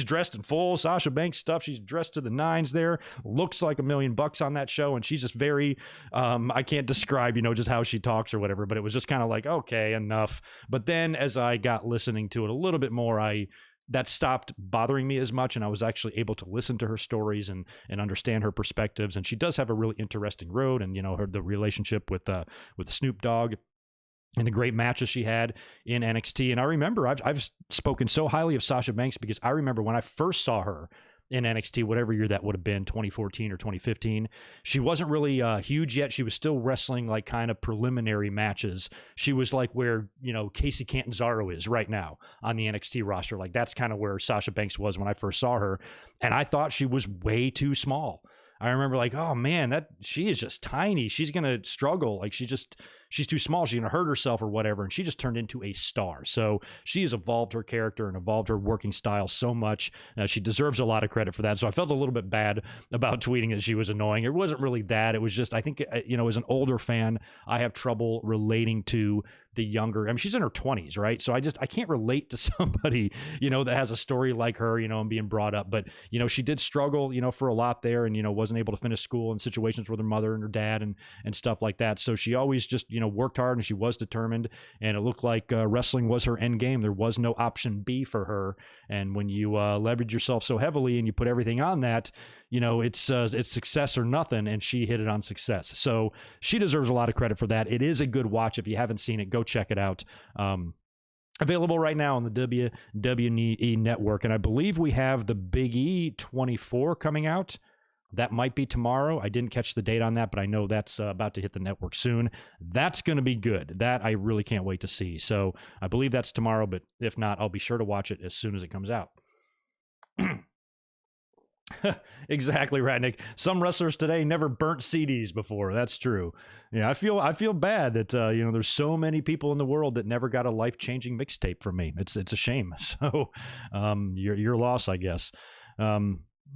dressed in full Sasha Banks stuff. She's dressed to the nines there, looks like $1 million on that show, and she's just very I can't describe just how she talks or whatever, but it was just kind of like, okay, enough. But then as I got listening to it a little bit more, that stopped bothering me as much, and I was actually able to listen to her stories and understand her perspectives. And she does have a really interesting road, and the relationship with Snoop Dogg and the great matches she had in NXT. And I remember I've spoken so highly of Sasha Banks because I remember when I first saw her in NXT, whatever year that would have been, 2014 or 2015. She wasn't really huge yet. She was still wrestling like kind of preliminary matches. She was like where, Casey Catanzaro is right now on the NXT roster. Like that's kind of where Sasha Banks was when I first saw her. And I thought she was way too small. I remember like, oh man, she is just tiny. She's going to struggle. Like she's too small. She's going to hurt herself or whatever. And she just turned into a star. So she has evolved her character and evolved her working style so much. She deserves a lot of credit for that. So I felt a little bit bad about tweeting that she was annoying. It wasn't really that. It was just, I think, as an older fan, I have trouble relating to the younger. I mean, she's in her 20s, right? So I can't relate to somebody, that has a story like her, and being brought up. But, she did struggle, for a lot there and, wasn't able to finish school in situations with her mother and her dad and stuff like that. So she always just, worked hard and she was determined. And it looked like wrestling was her end game. There was no option B for her. And when you leverage yourself so heavily and you put everything on that, it's success or nothing, and she hit it on success. So she deserves a lot of credit for that. It is a good watch. If you haven't seen it, go check it out. Available right now on the WWE Network, and I believe we have the Big E 24 coming out. That might be tomorrow. I didn't catch the date on that, but I know that's about to hit the network soon. That's going to be good. That I really can't wait to see. So I believe that's tomorrow, but if not, I'll be sure to watch it as soon as it comes out. Exactly right, Nick. Some wrestlers today never burnt CDs before. That's true. Yeah, I feel bad that there's so many people in the world that never got a life-changing mixtape from me. It's a shame. So your loss, I guess.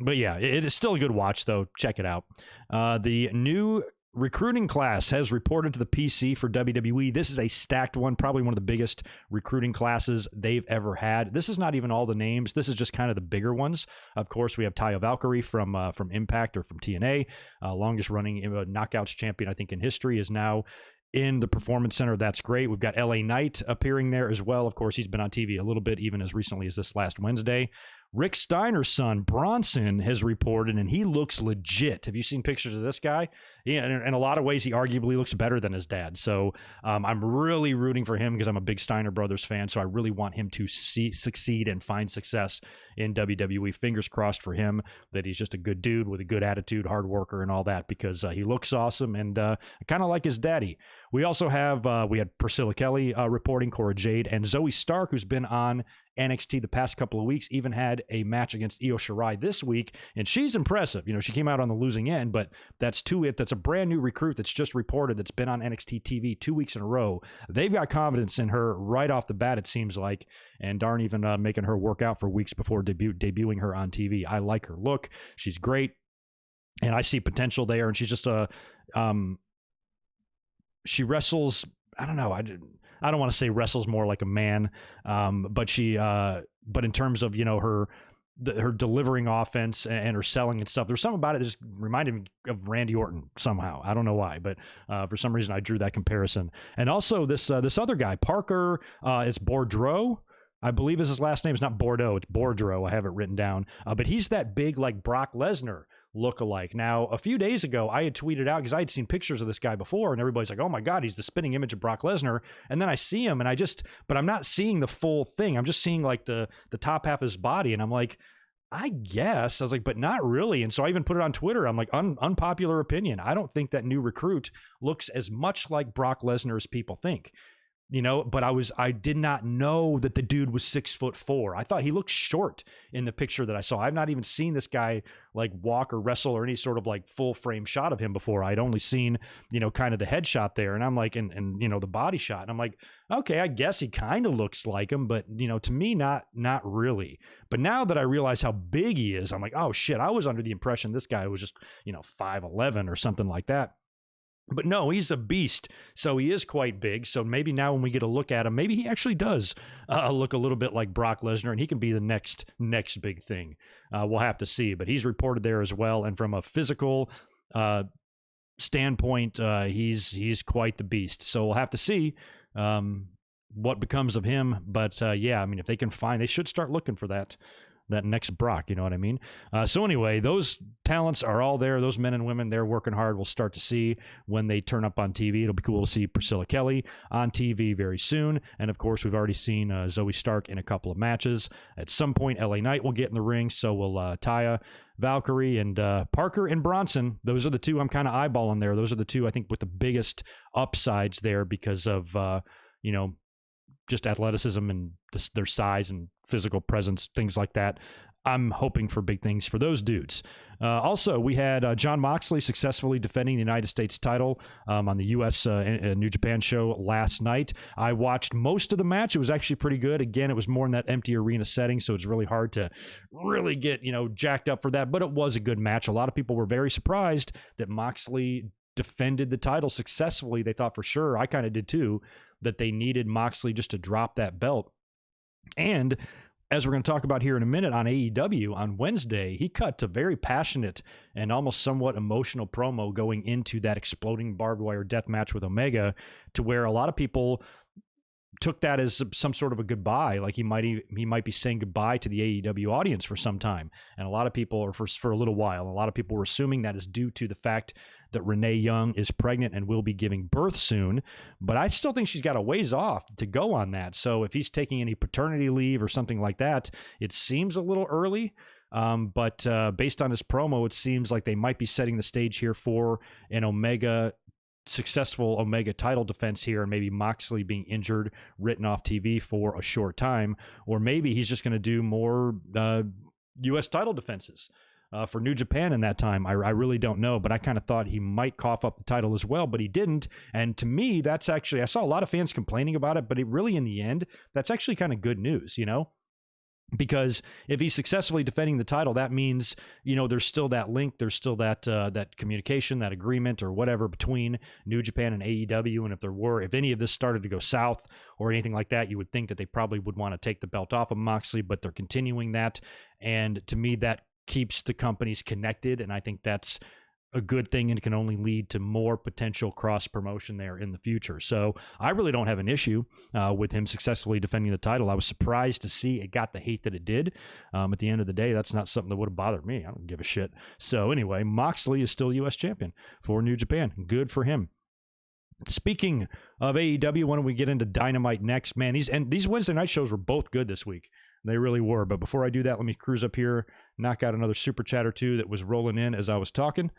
But yeah, it is still a good watch though. Check it out. The new recruiting class has reported to the PC for WWE. This is a stacked one, probably one of the biggest recruiting classes they've ever had. This is not even all the names. This is just kind of the bigger ones. Of course, we have Taya Valkyrie from Impact or from TNA, longest running Knockouts champion, I think, in history, is now in the Performance Center. That's great. We've got LA Knight appearing there as well. Of course, he's been on TV a little bit, even as recently as this last Wednesday. Rick Steiner's son, Bronson, has reported, and he looks legit. Have you seen pictures of this guy? Yeah, in a lot of ways, he arguably looks better than his dad. So I'm really rooting for him because I'm a big Steiner Brothers fan. So I really want him to succeed and find success in WWE. Fingers crossed for him that he's just a good dude with a good attitude, hard worker, and all that, because he looks awesome, and I kind of like his daddy. We also have, we had Priscilla Kelly reporting, Cora Jade, and Zoe Stark, who's been on NXT the past couple of weeks, even had a match against Io Shirai this week, and she's impressive. She came out on the losing end, but that's a brand new recruit that's just reported, that's been on NXT TV 2 weeks in a row. They've got confidence in her right off the bat, it seems like, and darn even making her work out for weeks before debuting her on TV. I like her look. She's great, and I see potential there, and she's just she wrestles, I don't know, I don't want to say wrestles more like a man, but in terms of, her delivering offense and her selling and stuff, there's something about it that just reminded me of Randy Orton somehow. I don't know why, but for some reason I drew that comparison. And also this other guy, Parker, it's Boudreaux, I believe is his last name. It's not Bordeaux, it's Boudreaux. I have it written down. But he's that big, like Brock Lesnar look-alike. Now, a few days ago, I had tweeted out, because I had seen pictures of this guy before, and everybody's like, oh my God, he's the spitting image of Brock Lesnar. And then I see him, and but I'm not seeing the full thing. I'm just seeing like the top half of his body, and I'm like, I guess. I was like, but not really. And so I even put it on Twitter. I'm like, unpopular opinion. I don't think that new recruit looks as much like Brock Lesnar as people think. But I did not know that the dude was 6'4". I thought he looked short in the picture that I saw. I've not even seen this guy like walk or wrestle or any sort of like full frame shot of him before. I'd only seen, kind of the headshot there. And I'm like, and the body shot. And I'm like, okay, I guess he kind of looks like him, but to me, not really. But now that I realize how big he is, I'm like, oh shit, I was under the impression this guy was just, 5'11" or something like that. But no, he's a beast, so he is quite big. So maybe now when we get a look at him, maybe he actually does look a little bit like Brock Lesnar, and he can be the next big thing. We'll have to see. But he's reported there as well, and from a physical standpoint, he's quite the beast. So we'll have to see what becomes of him. But yeah, I mean, if they can find, they should start looking for that. that next Brock, you know what I mean? So anyway, those talents are all there. Those men and women, they're working hard. We'll start to see when they turn up on TV. It'll be cool to see Priscilla Kelly on TV very soon. And of course, we've already seen Zoe Stark in a couple of matches. At some point, LA Knight will get in the ring. So will Taya, Valkyrie, and Parker and Bronson. Those are the two I'm kind of eyeballing there. Those are the two, I think, with the biggest upsides there because of, just athleticism and their size and physical presence, things like that. I'm hoping for big things for those dudes. Also, we had Jon Moxley successfully defending the United States title on the U.S. New Japan show last night. I watched most of the match. It was actually pretty good. Again, it was more in that empty arena setting, so it's really hard to really get, jacked up for that. But it was a good match. A lot of people were very surprised that Moxley defended the title successfully. They thought for sure, I kind of did too, that they needed Moxley just to drop that belt. And as we're going to talk about here in a minute on AEW, on Wednesday, he cut a very passionate and almost somewhat emotional promo going into that exploding barbed wire death match with Omega, to where a lot of people took that as some sort of a goodbye, like he might be saying goodbye to the AEW audience for some time. And a lot of people, or for a little while, a lot of people were assuming that is due to the fact that Renee Young is pregnant and will be giving birth soon. But I still think she's got a ways off to go on that. So if he's taking any paternity leave or something like that, it seems a little early. But based on his promo, it seems like they might be setting the stage here for an successful Omega title defense here, and maybe Moxley being injured, written off TV for a short time, or maybe he's just going to do more U.S. title defenses for New Japan in that time. I really don't know, but I kind of thought he might cough up the title as well, but he didn't. And to me, that's actually, I saw a lot of fans complaining about it, but it really, in the end, that's actually kind of good news, because if he's successfully defending the title, that means, there's still that link, there's still that that communication, that agreement or whatever between New Japan and AEW. And if any of this started to go south or anything like that, you would think that they probably would want to take the belt off of Moxley, but they're continuing that. And to me, that keeps the companies connected. And I think that's a good thing and can only lead to more potential cross promotion there in the future. So I really don't have an issue with him successfully defending the title. I was surprised to see it got the hate that it did. At the end of the day, that's not something that would have bothered me. I don't give a shit. So anyway, Moxley is still U.S. champion for New Japan. Good for him. Speaking of AEW, why don't we get into Dynamite next? Man, these Wednesday night shows were both good this week. They really were. But before I do that, let me cruise up here, knock out another super chat or two that was rolling in as I was talking.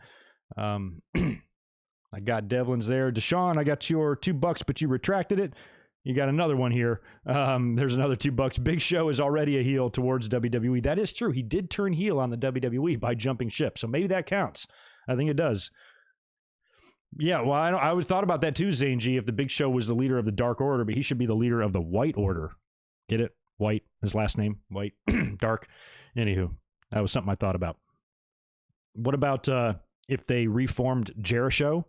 I got Devlin's there. Deshaun, I got your $2, but you retracted it. You got another one here. There's another $2. Big Show is already a heel towards WWE. That is true. He did turn heel on the WWE by jumping ship. So maybe that counts. I think it does. Yeah, well, I always thought about that too, Zane G. If the Big Show was the leader of the Dark Order, but he should be the leader of the White Order. Get it? White, his last name, White, Dark. Anywho, that was something I thought about. What about if they reformed Jericho?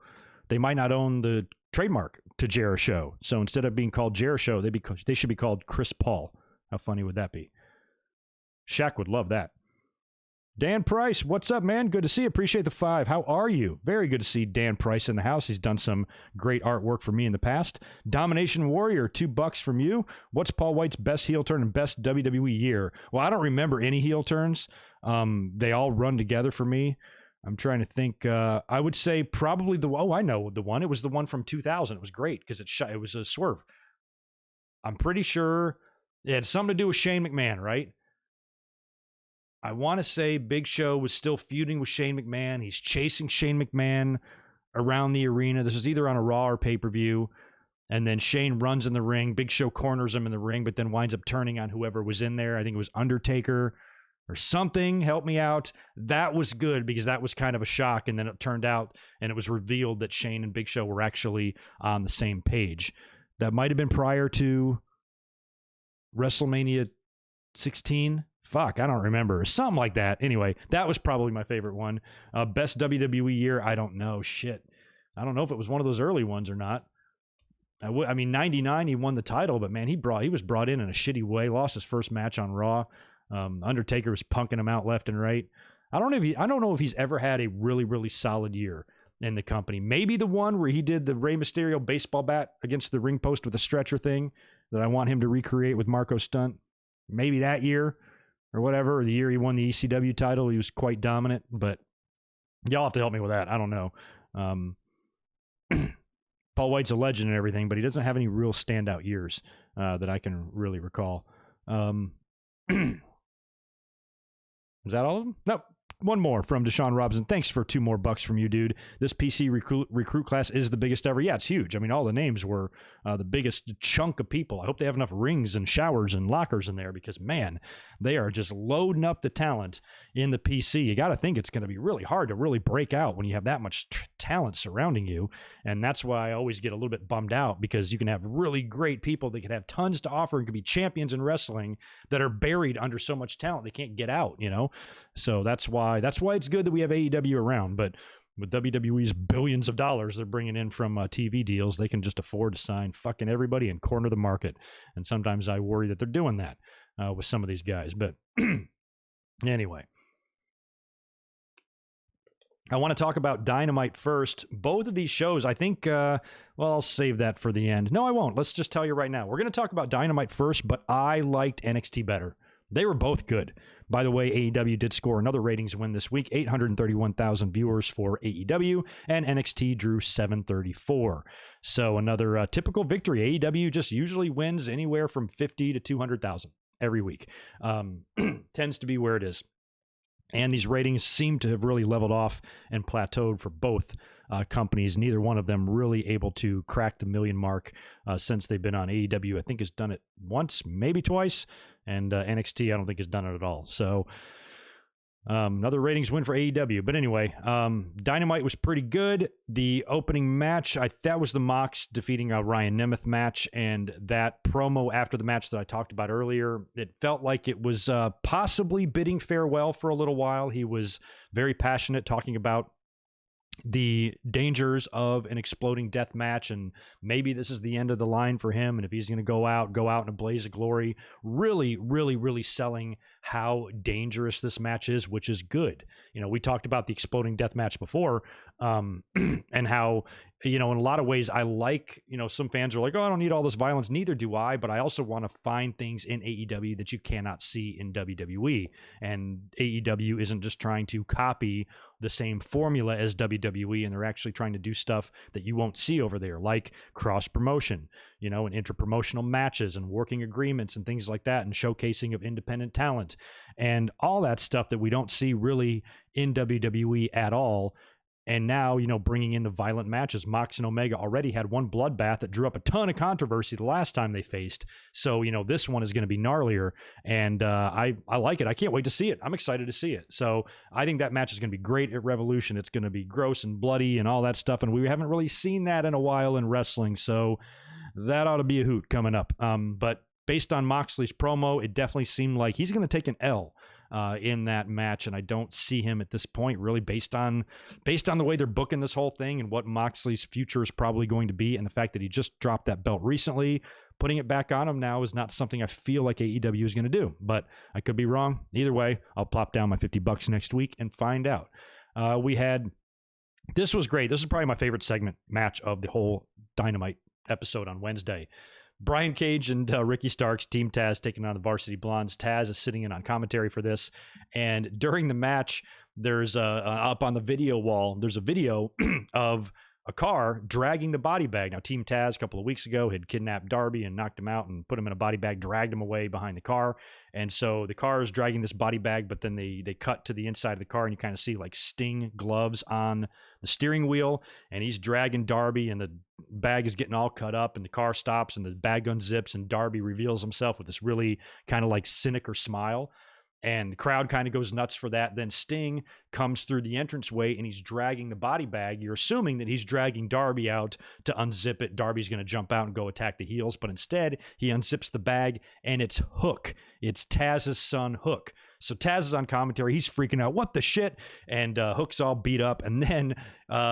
They might not own the trademark to Jericho. So instead of being called Jericho, they should be called Chris Paul. How funny would that be? Shaq would love that. Dan Price, what's up, man? Good to see you. Appreciate the 5. How are you? Very good to see Dan Price in the house. He's done some great artwork for me in the past. Domination Warrior, $2 from you. What's Paul White's best heel turn and best WWE year? Well, I don't remember any heel turns. They all run together for me. I'm trying to think. I would say probably I know the one. It was the one from 2000. It was great because it was a swerve. I'm pretty sure it had something to do with Shane McMahon, right? I want to say Big Show was still feuding with Shane McMahon. He's chasing Shane McMahon around the arena. This is either on a Raw or pay-per-view. And then Shane runs in the ring. Big Show corners him in the ring, but then winds up turning on whoever was in there. I think it was Undertaker or something. Help me out. That was good because that was kind of a shock. And then it turned out and it was revealed that Shane and Big Show were actually on the same page. That might have been prior to WrestleMania 16. Fuck, I don't remember. Something like that. Anyway, that was probably my favorite one. Best WWE year, I don't know. Shit. I don't know if it was one of those early ones or not. I mean, 99, he won the title, but man, he was brought in a shitty way. Lost his first match on Raw. Undertaker was punking him out left and right. I don't know if he's ever had a really, really solid year in the company. Maybe the one where he did the Rey Mysterio baseball bat against the ring post with a stretcher thing that I want him to recreate with Marco Stunt. Maybe that year. or whatever, or the year he won the ECW title. He was quite dominant, but y'all have to help me with that. I don't know. Paul White's a legend and everything, but he doesn't have any real standout years that I can really recall. Is that all of them? Nope. One more from Deshaun Robinson. Thanks for $2 more from you, dude. This PC recruit class is the biggest ever. Yeah, it's huge. I mean, all the names were the biggest chunk of people. I hope they have enough rings and showers and lockers in there because, man, they are just loading up the talent in the PC. You got to think it's going to be really hard to really break out when you have that much talent surrounding you. And that's why I always get a little bit bummed out because you can have really great people that can have tons to offer and can be champions in wrestling that are buried under so much talent they can't get out, you know? So that's why it's good that we have AEW around. But with WWE's billions of dollars they're bringing in from TV deals, they can just afford to sign fucking everybody and corner the market. And sometimes I worry that they're doing that with some of these guys. But anyway, I want to talk about Dynamite first. Both of these shows, I think, well, I'll save that for the end. No, I won't. Let's just tell you right now. We're going to talk about Dynamite first, but I liked NXT better. They were both good. By the way, AEW did score another ratings win this week, 831,000 viewers for AEW, and NXT drew 734. So another typical victory. AEW just usually wins anywhere from 50 to 200,000 every week. Tends to be where it is. And these ratings seem to have really leveled off and plateaued for both companies. Neither one of them really able to crack the million mark since they've been on. AEW, I think, has done it once, maybe twice. And NXT, I don't think has done it at all. So another ratings win for AEW. But anyway, Dynamite was pretty good. The opening match, that was the Mox defeating Ryan Nemeth match. And that promo after the match that I talked about earlier, it felt like it was possibly bidding farewell for a little while. He was very passionate talking about the dangers of an exploding death match, and maybe this is the end of the line for him, and if he's going to go out in a blaze of glory, really selling how dangerous this match is, which is good. You know, we talked about the exploding death match before, and how, you know, in a lot of ways I like, you know, some fans are like, oh, I don't need all this violence. Neither do I, but I also want to find things in AEW that you cannot see in WWE, and AEW isn't just trying to copy the same formula as WWE, and they're actually trying to do stuff that you won't see over there, like cross promotion, you know, and inter-promotional matches and working agreements and things like that, and showcasing of independent talent and all that stuff that we don't see really in WWE at all. And now, you know, bringing in the violent matches. Mox and Omega already had one bloodbath that drew up a ton of controversy the last time they faced. So, you know, this one is going to be gnarlier. And I like it. I can't wait to see it. I'm excited to see it. So I think that match is going to be great at Revolution. It's going to be gross and bloody and all that stuff. And we haven't really seen that in a while in wrestling. So that ought to be a hoot coming up. But based on Moxley's promo, it definitely seemed like he's going to take an L in that match, and I don't see him at this point, really, based on the way they're booking this whole thing and what Moxley's future is probably going to be, and the fact that he just dropped that belt recently. Putting it back on him now is not something I feel like AEW is going to do, but I could be wrong. Either way, I'll plop down my $50 next week and find out. This was great. This is probably my favorite segment match of the whole Dynamite episode on Wednesday. Brian Cage and Ricky Starks, Team Taz, taking on the Varsity Blondes. Taz is sitting in on commentary for this. And during the match, there's up on the video wall, there's a video of a car dragging the body bag. Now, Team Taz a couple of weeks ago had kidnapped Darby and knocked him out and put him in a body bag, dragged him away behind the car. And so the car is dragging this body bag, but then they cut to the inside of the car and you kind of see like Sting gloves on the steering wheel, and he's dragging Darby, and the bag is getting all cut up, and the car stops and the bag unzips, and Darby reveals himself with this really kind of like cynical smile. And the crowd kind of goes nuts for that. Then Sting comes through the entranceway and he's dragging the body bag. You're assuming that he's dragging Darby out to unzip it. Darby's going to jump out and go attack the heels. But instead, he unzips the bag and it's Hook. It's Taz's son, Hook. So Taz is on commentary. He's freaking out. What the shit? And Hook's all beat up. And then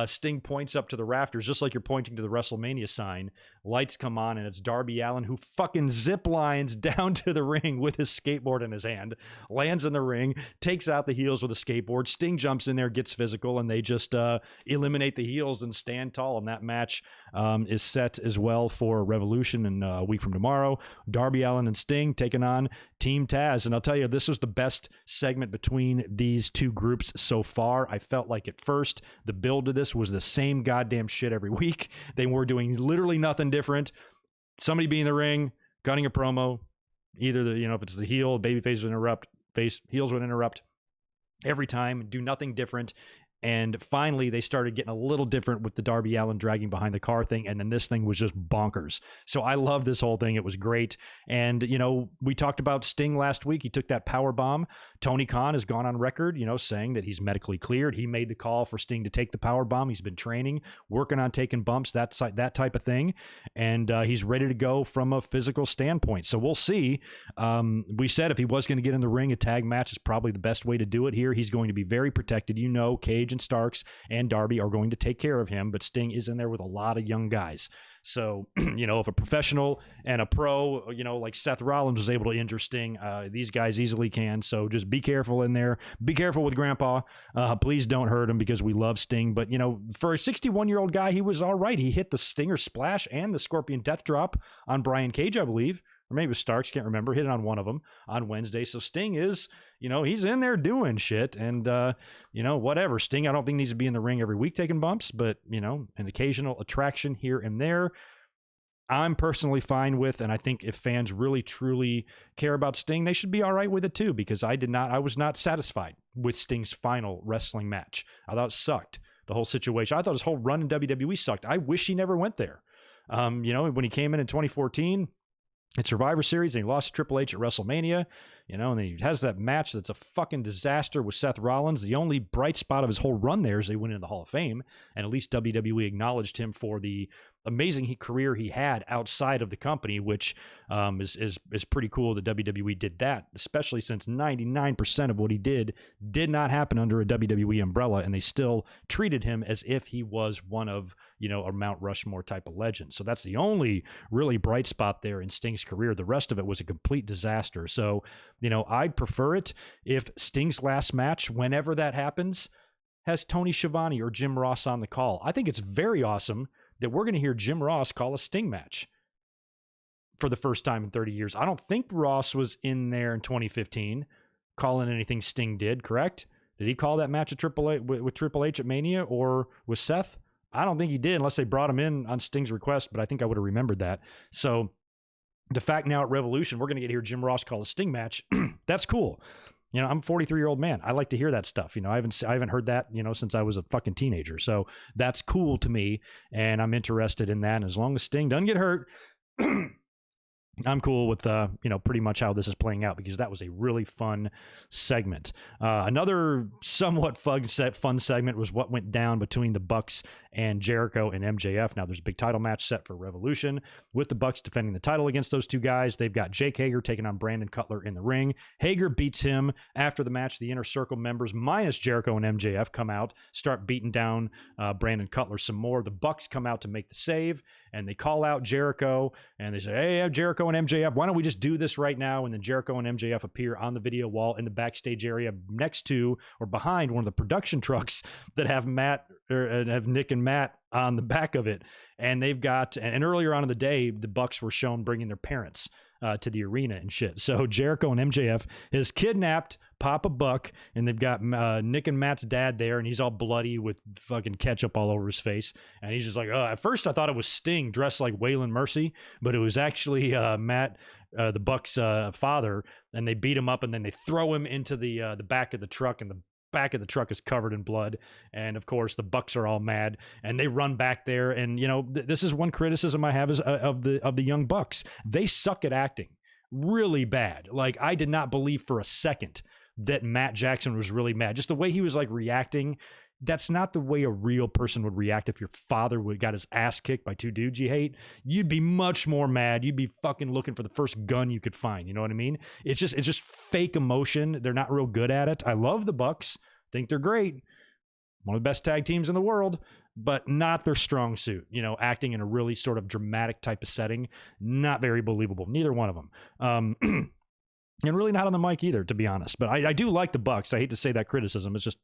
Sting points up to the rafters, just like you're pointing to the WrestleMania sign lights come on, and it's Darby Allin, who fucking zip lines down to the ring with his skateboard in his hand, lands in the ring, takes out the heels with a skateboard. Sting jumps in there, gets physical, and they just eliminate the heels and stand tall. And that match is set as well for Revolution in a week from tomorrow. Darby Allin and Sting taking on Team Taz. And I'll tell you, this was the best segment between these two groups so far. I felt like at first the build to this was the same goddamn shit every week. They were doing literally nothing different. Somebody be in the ring, cutting a promo. Either the, if it's the heel, babyface would interrupt, heels would interrupt every time, do nothing different. And finally, they started getting a little different with the Darby Allin dragging behind the car thing. And then this thing was just bonkers. So I love this whole thing. It was great. And, we talked about Sting last week. He took that power bomb. Tony Khan has gone on record, saying that he's medically cleared. He made the call for Sting to take the power bomb. He's been training, working on taking bumps, that type of thing. And he's ready to go from a physical standpoint. So we'll see. We said if he was going to get in the ring, a tag match is probably the best way to do it here. He's going to be very protected. Cage and Starks and Darby are going to take care of him, but Sting is in there with a lot of young guys. So, if a professional and a pro, like Seth Rollins was able to injure Sting, these guys easily can. So just be careful in there. Be careful with Grandpa. Please don't hurt him because we love Sting. But, for a 61-year-old guy, he was all right. He hit the Stinger Splash and the Scorpion Death Drop on Brian Cage, I believe. Or maybe it was Starks, can't remember. Hit it on one of them on Wednesday. So Sting is, he's in there doing shit. And, whatever. Sting, I don't think needs to be in the ring every week taking bumps, but, an occasional attraction here and there, I'm personally fine with. And I think if fans really, truly care about Sting, they should be all right with it too, because I was not satisfied with Sting's final wrestling match. I thought it sucked. The whole situation. I thought his whole run in WWE sucked. I wish he never went there. When he came in 2014, at Survivor Series, and he lost to Triple H at WrestleMania, and then he has that match that's a fucking disaster with Seth Rollins. The only bright spot of his whole run there is they went into the Hall of Fame, and at least WWE acknowledged him for the amazing career he had outside of the company, which is pretty cool that WWE did that, especially since 99% of what he did not happen under a WWE umbrella, and they still treated him as if he was one of, a Mount Rushmore type of legend. So that's the only really bright spot there in Sting's career. The rest of it was a complete disaster. So, I'd prefer it if Sting's last match, whenever that happens, has Tony Schiavone or Jim Ross on the call. I think it's very awesome that we're going to hear Jim Ross call a Sting match for the first time in 30 years. I don't think Ross was in there in 2015 calling anything Sting did, correct? Did he call that match at with Triple H at Mania or with Seth? I don't think he did, unless they brought him in on Sting's request, but I think I would have remembered that. So the fact now at Revolution, we're going to get here Jim Ross call a Sting match. That's cool. I'm a 43-year-old man. I like to hear that stuff. I haven't heard that, since I was a fucking teenager. So that's cool to me, and I'm interested in that. And as long as Sting doesn't get hurt, I'm cool with, pretty much how this is playing out, because that was a really fun segment. Another somewhat fun segment was what went down between the Bucks and Jericho and MJF. Now there's a big title match set for Revolution with the Bucks defending the title against those two guys. They've got Jake Hager taking on Brandon Cutler in the ring. Hager beats him. After the match, the Inner Circle members minus Jericho and MJF come out, start beating down Brandon Cutler some more. The Bucks come out to make the save, and they call out Jericho, and they say, hey, Jericho and MJF, why don't we just do this right now? And then Jericho and MJF appear on the video wall in the backstage area next to or behind one of the production trucks that have Nick and Matt on the back of it. And they've got, and earlier on in the day, the Bucks were shown bringing their parents to the arena and shit. So Jericho and MJF has kidnapped Papa Buck, and they've got Nick and Matt's dad there, and he's all bloody with fucking ketchup all over his face. And he's just like, at first I thought it was Sting dressed like Waylon Mercy, but it was actually Matt, the Buck's father, and they beat him up, and then they throw him into the back of the truck, and the back of the truck is covered in blood. And of course the Bucks are all mad, and they run back there. And this is one criticism I have is of the young Bucks. They suck at acting really bad. Like, I did not believe for a second that Matt Jackson was really mad. Just the way he was like reacting, that's not the way a real person would react. If your father got his ass kicked by two dudes you hate, you'd be much more mad. You'd be fucking looking for the first gun you could find. You know what I mean? It's just fake emotion. They're not real good at it. I love the Bucks. Think they're great. One of the best tag teams in the world. but not their strong suit. You know, acting in a really sort of dramatic type of setting, not very believable. Neither one of them. And really not on the mic either, to be honest. But I do like the Bucks. I hate to say that criticism. It's just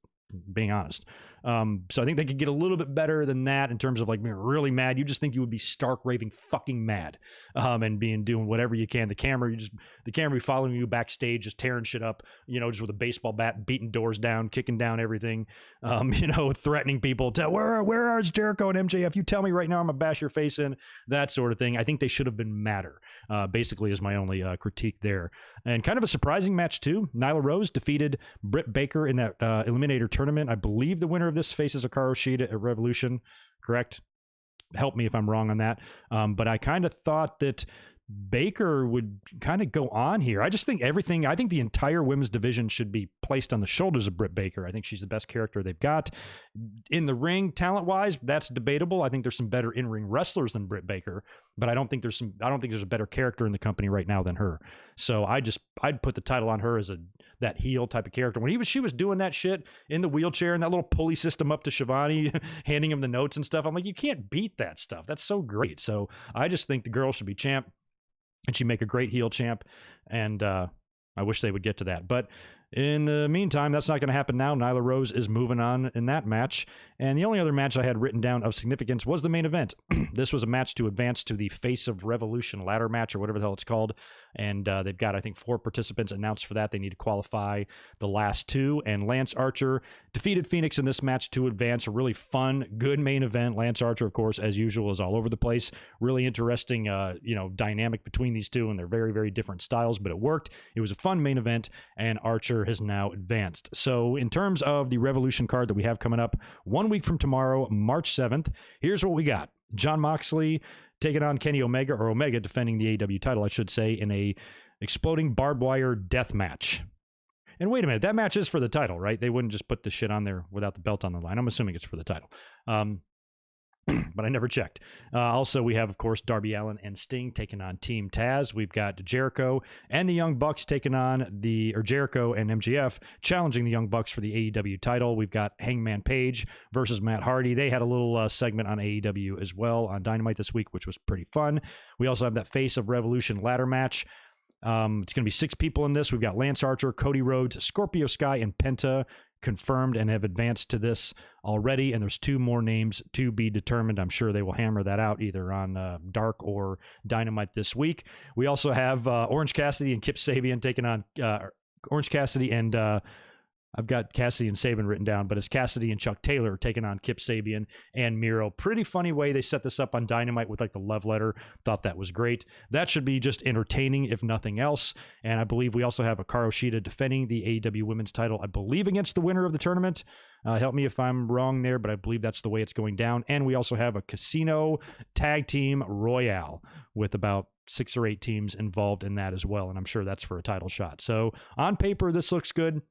being honest. So I think they could get a little bit better than that in terms of like being really mad. You just think you would be stark raving fucking mad, and doing whatever you can. The camera be following you backstage, just tearing shit up, you know, just with a baseball bat, beating doors down, kicking down everything, you know, threatening people. Where are Jericho and MJF? You tell me right now, I'm gonna bash your face in. That sort of thing. I think they should have been madder. Basically, is my only critique there. And kind of a surprising match too. Nyla Rose defeated Britt Baker in that eliminator tournament. I believe the winner of this faces Hikaru Shida at Revolution, correct? Help me if I'm wrong on that. But I kind of thought that Baker would kind of go on here. I think the entire women's division should be placed on the shoulders of Britt Baker. I think she's the best character they've got. In the ring, talent-wise, that's debatable. I think there's some better in-ring wrestlers than Britt Baker, but I don't think there's a better character in the company right now than her. So I'd put the title on her as that heel type of character. When she was doing that shit in the wheelchair and that little pulley system up to Shivani, handing him the notes and stuff, I'm like, you can't beat that stuff. That's so great. So I just think the girl should be champ. And she'd make a great heel champ, and I wish they would get to that. But in the meantime, that's not going to happen now. Nyla Rose is moving on in that match. And the only other match I had written down of significance was the main event. This was a match to advance to the Face of Revolution ladder match, or whatever the hell it's called. And they've got, I think, 4 participants announced for that. They need to qualify the last 2. And Lance Archer defeated Phoenix in this match to advance. A really fun, good main event. Lance Archer, of course, as usual, is all over the place. Really interesting, dynamic between these two, and they're very, very different styles, but it worked. It was a fun main event, and Archer has now advanced. So in terms of the Revolution card that we have coming up 1 week from tomorrow, March 7th, here's what we got. Jon Moxley taking on Kenny Omega, or Omega defending the AEW title, I should say, in a exploding barbed wire death match. And wait a minute, that match is for the title, right? They wouldn't just put the shit on there without the belt on the line. I'm assuming it's for the title. But I never checked. Also, we have, of course, Darby Allin and Sting taking on Team Taz. We've got Jericho and the Young Bucks taking on Jericho and MJF challenging the Young Bucks for the AEW title. We've got Hangman Page versus Matt Hardy. They had a little segment on AEW as well on Dynamite this week, which was pretty fun. We also have that Face of Revolution ladder match. It's going to be 6 people in this. We've got Lance Archer, Cody Rhodes, Scorpio Sky, and Penta confirmed and have advanced to this already, and there's 2 more names to be determined. I'm sure they will hammer that out either on Dark or Dynamite this week. We also have Orange Cassidy and Kip Sabian taking on Orange Cassidy and I've got Cassidy and Sabian written down, but it's Cassidy and Chuck Taylor taking on Kip Sabian and Miro. Pretty funny way they set this up on Dynamite with like the love letter. Thought that was great. That should be just entertaining, if nothing else. And I believe we also have Hikaru Shida defending the AEW women's title, I believe against the winner of the tournament. Help me if I'm wrong there, but I believe that's the way it's going down. And we also have a Casino Tag Team Royale with about 6 or 8 teams involved in that as well. And I'm sure that's for a title shot. So on paper, this looks good.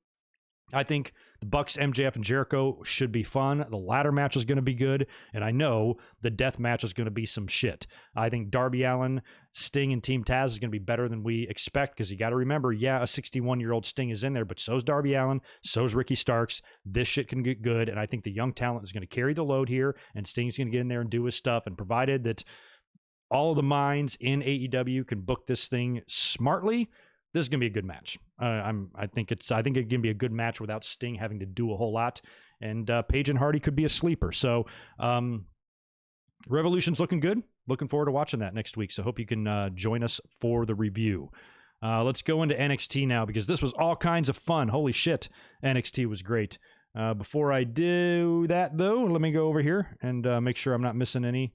I think the Bucks, MJF, and Jericho should be fun. The ladder match is going to be good, and I know the death match is going to be some shit. I think Darby Allin, Sting, and Team Taz is going to be better than we expect, because you got to remember, a 61-year-old Sting is in there, but so's Darby Allin, so's Ricky Starks. This shit can get good, and I think the young talent is going to carry the load here, and Sting's going to get in there and do his stuff, and provided that all of the minds in AEW can book this thing smartly, this is going to be a good match. I think it can be a good match without Sting having to do a whole lot. And Page and Hardy could be a sleeper. So Revolution's looking good. Looking forward to watching that next week. So hope you can join us for the review. Let's go into NXT now, because this was all kinds of fun. Holy shit, NXT was great. Before I do that, though, let me go over here and make sure I'm not missing any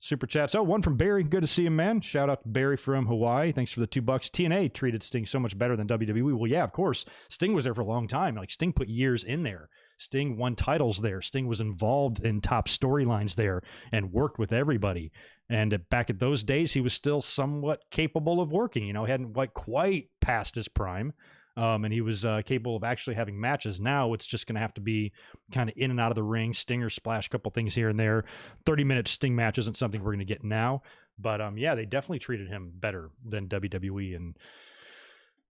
super chats. Oh, one from Barry. Good to see him, man. Shout out to Barry from Hawaii. Thanks for the $2. TNA treated Sting so much better than WWE. Well, yeah, of course. Sting was there for a long time. Like, Sting put years in there. Sting won titles there. Sting was involved in top storylines there and worked with everybody. And back at those days, he was still somewhat capable of working. You know, he hadn't quite past his prime. And he was capable of actually having matches. Now it's just going to have to be kind of in and out of the ring, stinger, splash, a couple things here and there. 30-minute Sting match isn't something we're going to get now. But yeah, they definitely treated him better than WWE. And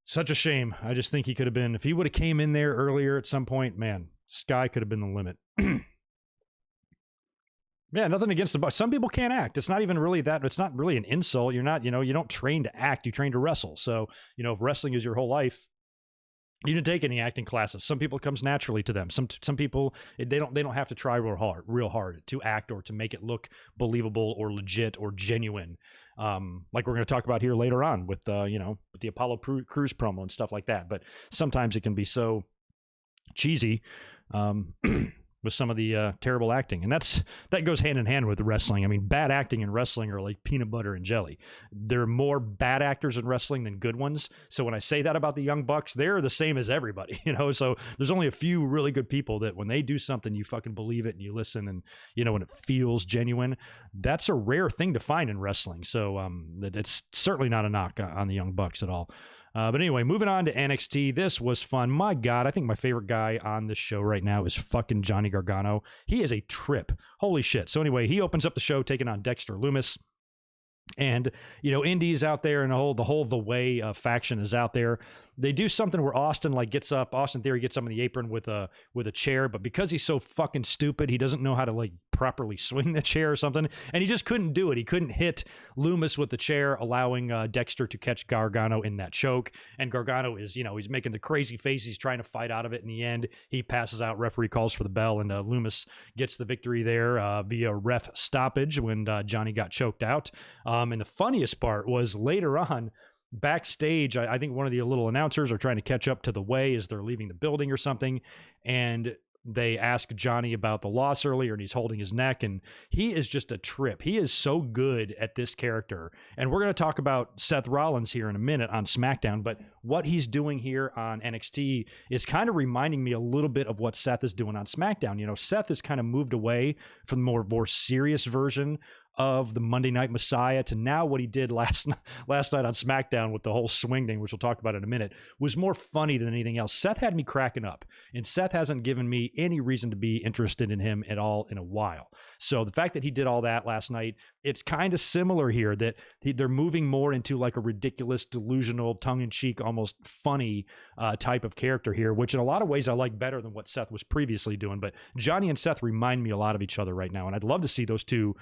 such a shame. I just think he could have been, if he would have came in there earlier at some point, man, sky could have been the limit. Yeah, nothing against the Bucks. Some people can't act. It's not even really that. It's not really an insult. You're not, you don't train to act. You train to wrestle. So, if wrestling is your whole life, you didn't take any acting classes. Some people it comes naturally to them. Some people they don't have to try real hard to act or to make it look believable or legit or genuine. Like we're going to talk about here later on with with the Apollo Crews promo and stuff like that. But sometimes it can be so cheesy. With some of the terrible acting. And that goes hand in hand with the wrestling. I mean, bad acting in wrestling are like peanut butter and jelly. There are more bad actors in wrestling than good ones. So when I say that about the Young Bucks, they're the same as everybody, So there's only a few really good people that when they do something, you fucking believe it and you listen and, when it feels genuine. That's a rare thing to find in wrestling. So it's certainly not a knock on the Young Bucks at all. But anyway, moving on to NXT. This was fun. My God, I think my favorite guy on this show right now is fucking Johnny Gargano. He is a trip. Holy shit. So anyway, he opens up the show taking on Dexter Lumis. And, Indy's out there and the Way faction is out there. They do something where Austin Theory gets up in the apron with a chair, but because he's so fucking stupid, he doesn't know how to properly swing the chair or something. And he just couldn't do it. He couldn't hit Lumis with the chair, allowing Dexter to catch Gargano in that choke. And Gargano is, he's making the crazy face. He's trying to fight out of it. In the end, he passes out. Referee calls for the bell, and Lumis gets the victory there via ref stoppage when Johnny got choked out. And the funniest part was later on, backstage, I think one of the little announcers are trying to catch up to the Way as they're leaving the building or something. And they ask Johnny about the loss earlier, and he's holding his neck, and he is just a trip. He is so good at this character. And we're going to talk about Seth Rollins here in a minute on SmackDown, but what he's doing here on NXT is kind of reminding me a little bit of what Seth is doing on SmackDown. Seth has kind of moved away from the more serious version of the Monday Night Messiah to now what he did last night on SmackDown with the whole swing thing, which we'll talk about in a minute, was more funny than anything else. Seth had me cracking up, and Seth hasn't given me any reason to be interested in him at all in a while. So the fact that he did all that last night, it's kind of similar here, that they're moving more into like a ridiculous, delusional, tongue-in-cheek, almost funny type of character here, which in a lot of ways I like better than what Seth was previously doing. But Johnny and Seth remind me a lot of each other right now, and I'd love to see those two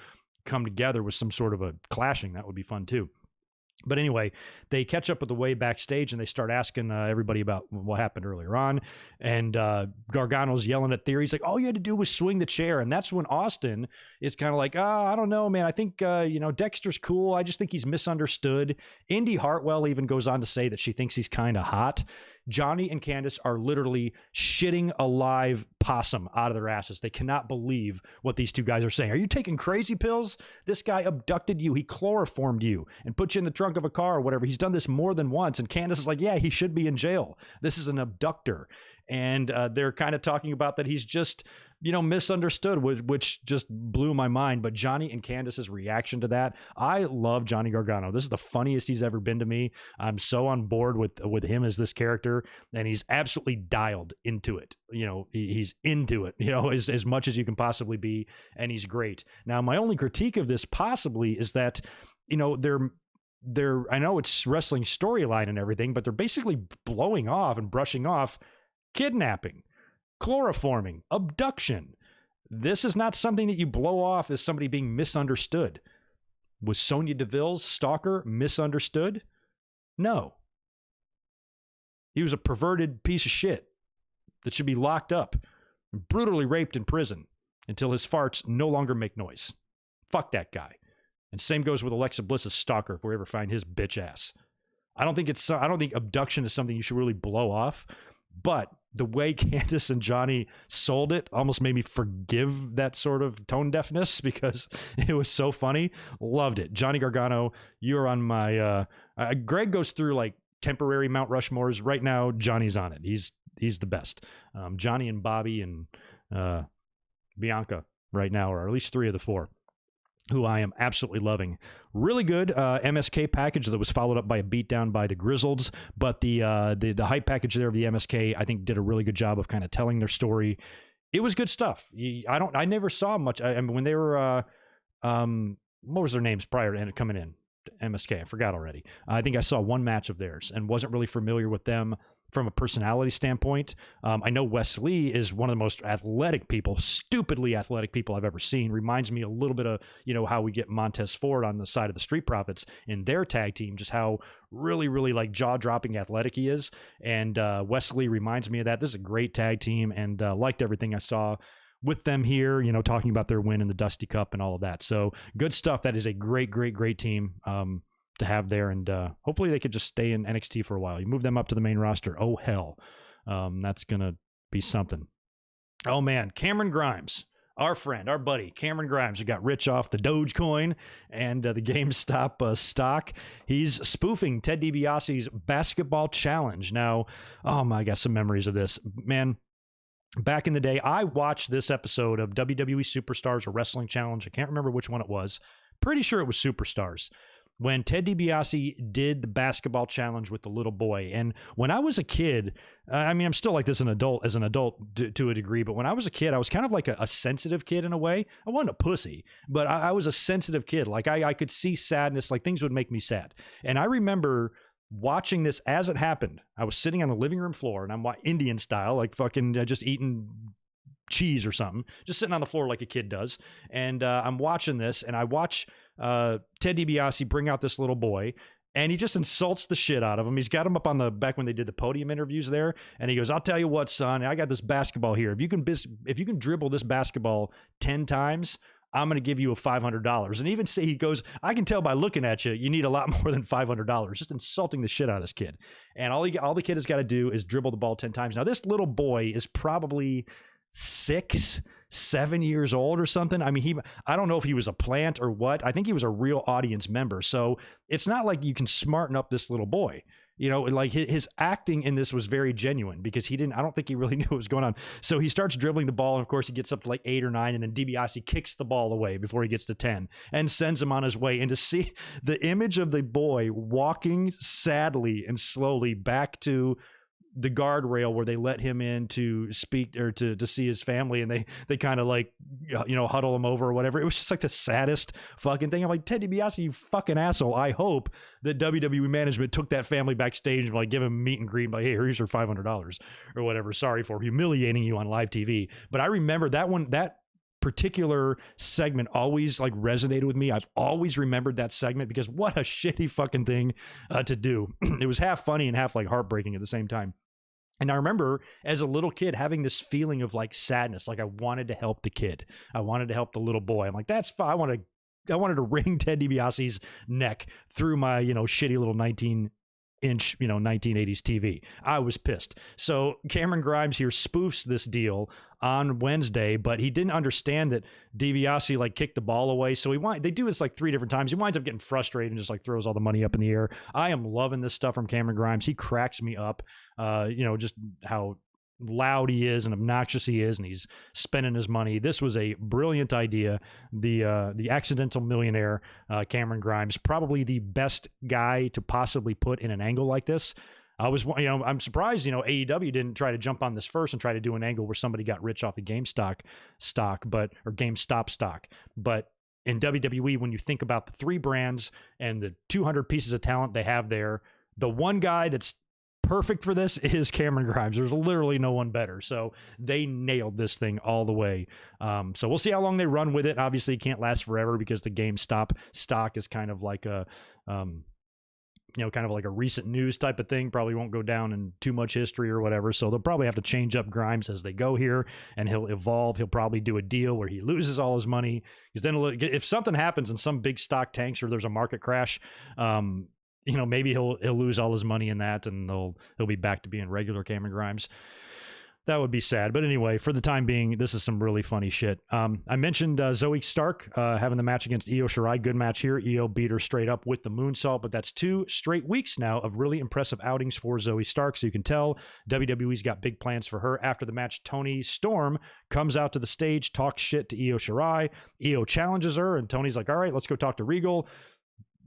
come together with some sort of a clashing. That would be fun too. But anyway, they catch up with the Way backstage and they start asking everybody about what happened earlier on. And Gargano's yelling at Theory. He's like, all you had to do was swing the chair. And that's when Austin is kind of like, I don't know, man. I think, Dexter's cool. I just think he's misunderstood. Indy Hartwell even goes on to say that she thinks he's kind of hot. Johnny and Candice are literally shitting a live possum out of their asses. They cannot believe what these two guys are saying. Are you taking crazy pills? This guy abducted you. He chloroformed you and put you in the trunk of a car or whatever. He's done this more than once. And Candice is like, yeah, he should be in jail. This is an abductor. And they're kind of talking about that he's just, misunderstood, which just blew my mind. But Johnny and Candice's reaction to that, I love Johnny Gargano. This is the funniest he's ever been to me. I'm so on board with him as this character, and he's absolutely dialed into it. He's into it, as much as you can possibly be, and he's great. Now, my only critique of this possibly is that, they're I know it's wrestling storyline and everything, but they're basically blowing off and brushing off kidnapping, chloroforming, abduction. This is not something that you blow off as somebody being misunderstood. Was Sonya Deville's stalker misunderstood? No. He was a perverted piece of shit that should be locked up and brutally raped in prison until his farts no longer make noise. Fuck that guy. And same goes with Alexa Bliss's stalker if we ever find his bitch ass. I don't think abduction is something you should really blow off, but the way Candice and Johnny sold it almost made me forgive that sort of tone deafness because it was so funny. Loved it. Johnny Gargano, you're on my... Greg goes through like temporary Mount Rushmores. Right now, Johnny's on it. He's the best. Johnny and Bobby and Bianca right now are at least three of the four who I am absolutely loving. Really good MSK package that was followed up by a beatdown by the Grizzleds, but the hype package there of the MSK, I think, did a really good job of kind of telling their story. It was good stuff. I never saw much. I mean, when they were, what was their names prior to coming in? MSK, I forgot already. I think I saw one match of theirs and wasn't really familiar with them. from a personality standpoint. I know Wes Lee is one of the most athletic people, stupidly athletic people I've ever seen. Reminds me a little bit of, how we get Montez Ford on the side of the Street Profits in their tag team, just how really, really like jaw-dropping athletic he is. And Wes Lee reminds me of that. This is a great tag team, and liked everything I saw with them here, talking about their win in the Dusty Cup and all of that. So good stuff. That is a great, great, great team to have there, and hopefully they could just stay in NXT for a while. You move them up to the main roster, oh hell, that's gonna be something. Oh man, Cameron Grimes, our friend, our buddy Cameron Grimes, who got rich off the Dogecoin and the GameStop stock. He's spoofing Ted DiBiase's basketball challenge. Now, I got some memories of this, man. Back in the day, I watched this episode of WWE Superstars or Wrestling Challenge. I can't remember which one it was. Pretty sure it was Superstars, when Ted DiBiase did the basketball challenge with the little boy. And when I was a kid, I'm still like this as an adult to a degree, but when I was a kid, I was kind of like a sensitive kid in a way. I wasn't a pussy, but I was a sensitive kid. Like I could see sadness, like things would make me sad. And I remember watching this as it happened. I was sitting on the living room floor, and I'm Indian style, like fucking just eating cheese or something, just sitting on the floor like a kid does. And I'm watching this, and I watch Ted DiBiase bring out this little boy, and he just insults the shit out of him. He's got him up on the back when they did the podium interviews there, and he goes, "I'll tell you what, son, I got this basketball here. If you can dribble this basketball 10 times, I'm going to give you a $500. And even say, he goes, "I can tell by looking at you, you need a lot more than $500. Just insulting the shit out of this kid. And all the kid has got to do is dribble the ball 10 times. Now, this little boy is probably 6-7 years old or something. I don't know if he was a plant or what. I think he was a real audience member. So it's not like you can smarten up this little boy. Like his acting in this was very genuine, because I don't think he really knew what was going on. So he starts dribbling the ball, and of course he gets up to like 8 or 9, and then DiBiase kicks the ball away before he gets to 10 and sends him on his way. And to see the image of the boy walking sadly and slowly back to the guardrail where they let him in to speak or to see his family, and they kind of like, huddle him over or whatever. It was just like the saddest fucking thing. I'm like, Ted DiBiase, you fucking asshole. I hope that WWE management took that family backstage and like give him a meet and greet, like, "Hey, here's your $500 or whatever. Sorry for humiliating you on live TV." But I remember that particular segment always like resonated with me. I've always remembered that segment, because what a shitty fucking thing to do. It was half funny and half like heartbreaking at the same time. And I remember as a little kid having this feeling of like sadness, like I wanted to help the kid. I wanted to help the little boy. I'm like, that's fine. I wanted to wring Ted DiBiase's neck through my, shitty little 19-inch, 1980s TV. I was pissed. So Cameron Grimes here spoofs this deal on Wednesday, but he didn't understand that DiBiase like kicked the ball away. So they do this like 3 different times. He winds up getting frustrated and just like throws all the money up in the air. I am loving this stuff from Cameron Grimes. He cracks me up. Just how loud he is and obnoxious he is, and he's spending his money. This was a brilliant idea. The accidental millionaire, Cameron Grimes, probably the best guy to possibly put in an angle like this. I'm surprised, AEW didn't try to jump on this first and try to do an angle where somebody got rich off the GameStop stock. But in WWE, when you think about the 3 brands and the 200 pieces of talent they have there, the one guy that's perfect for this is Cameron Grimes. There's literally no one better. So they nailed this thing all the way. So we'll see how long they run with it. Obviously, it can't last forever, because the GameStop stock is kind of like a recent news type of thing. Probably won't go down in too much history or whatever. So they'll probably have to change up Grimes as they go here, and he'll evolve. He'll probably do a deal where he loses all his money, because then if something happens and some big stock tanks or there's a market crash, maybe he'll lose all his money in that, and he'll be back to being regular Cameron Grimes. That would be sad. But anyway, for the time being, this is some really funny shit. I mentioned Zoe Stark having the match against Io Shirai. Good match here. Io beat her straight up with the moonsault, but that's 2 straight weeks now of really impressive outings for Zoe Stark. So you can tell WWE's got big plans for her. After the match, Toni Storm comes out to the stage, talks shit to Io Shirai. Io challenges her, and Tony's like, "All right, let's go talk to Regal."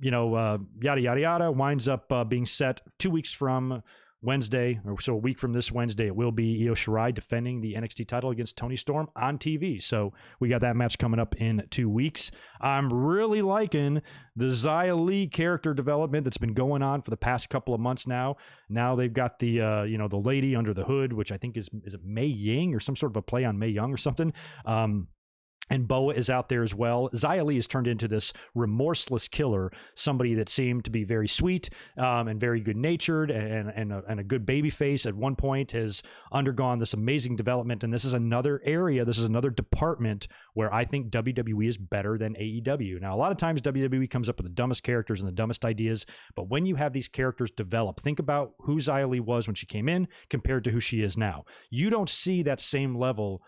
Yada, yada, yada, winds up being set 2 weeks from Wednesday, or so a week from this Wednesday, it will be Io Shirai defending the NXT title against Toni Storm on TV. So we got that match coming up in 2 weeks. I'm really liking the Xia Li character development that's been going on for the past couple of months now. Now they've got the the lady under the hood, which I think is it Mei Ying or some sort of a play on Mei Young or something. And Boa is out there as well. Xia Li has turned into this remorseless killer, somebody that seemed to be very sweet and very good-natured and a good baby face at one point, has undergone this amazing development. And this is another area, this is another department where I think WWE is better than AEW. Now, a lot of times WWE comes up with the dumbest characters and the dumbest ideas, but when you have these characters develop, think about who Xia Li was when she came in compared to who she is now. You don't see that same level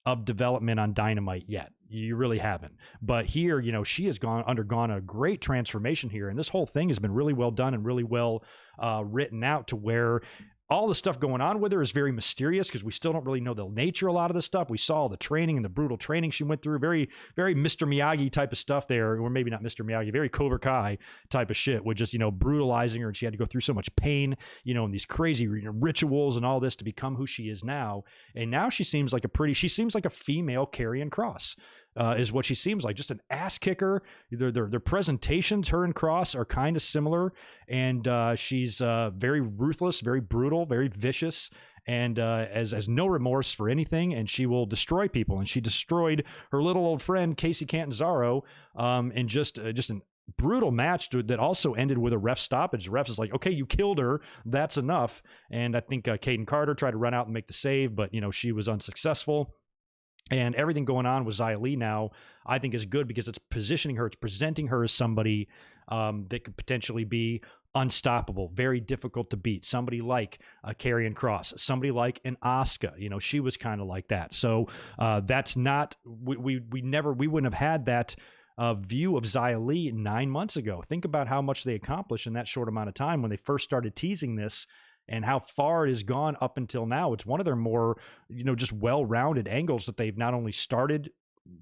of development on Dynamite yet. You really haven't. But here, she has undergone a great transformation here, and this whole thing has been really well done and really well written out to where all the stuff going on with her is very mysterious because we still don't really know the nature of a lot of this stuff. We saw the training and the brutal training she went through. Very, very Mr. Miyagi type of stuff there, or maybe not Mr. Miyagi, very Cobra Kai type of shit with just, brutalizing her, and she had to go through so much pain, and these crazy rituals and all this to become who she is now. And now she seems like a female Karrion Kross. Is what she seems like, just an ass kicker. Their presentations, her and Cross, are kind of similar, and she's very ruthless, very brutal, very vicious, and has no remorse for anything, and she will destroy people. And she destroyed her little old friend Casey Catanzaro in just an brutal match that also ended with a ref stoppage. The ref is like, okay, you killed her, that's enough. And I think Kaden Carter tried to run out and make the save, but she was unsuccessful. And everything going on with Xia Li now, I think, is good because it's positioning her, it's presenting her as somebody that could potentially be unstoppable, very difficult to beat. Somebody like Karrion Kross, somebody like an Asuka. She was kind of like that. So that's not, we wouldn't have had that view of Xia Li 9 months ago. Think about how much they accomplished in that short amount of time when they first started teasing this, and how far it has gone up until now. It's one of their more, just well-rounded angles that they've not only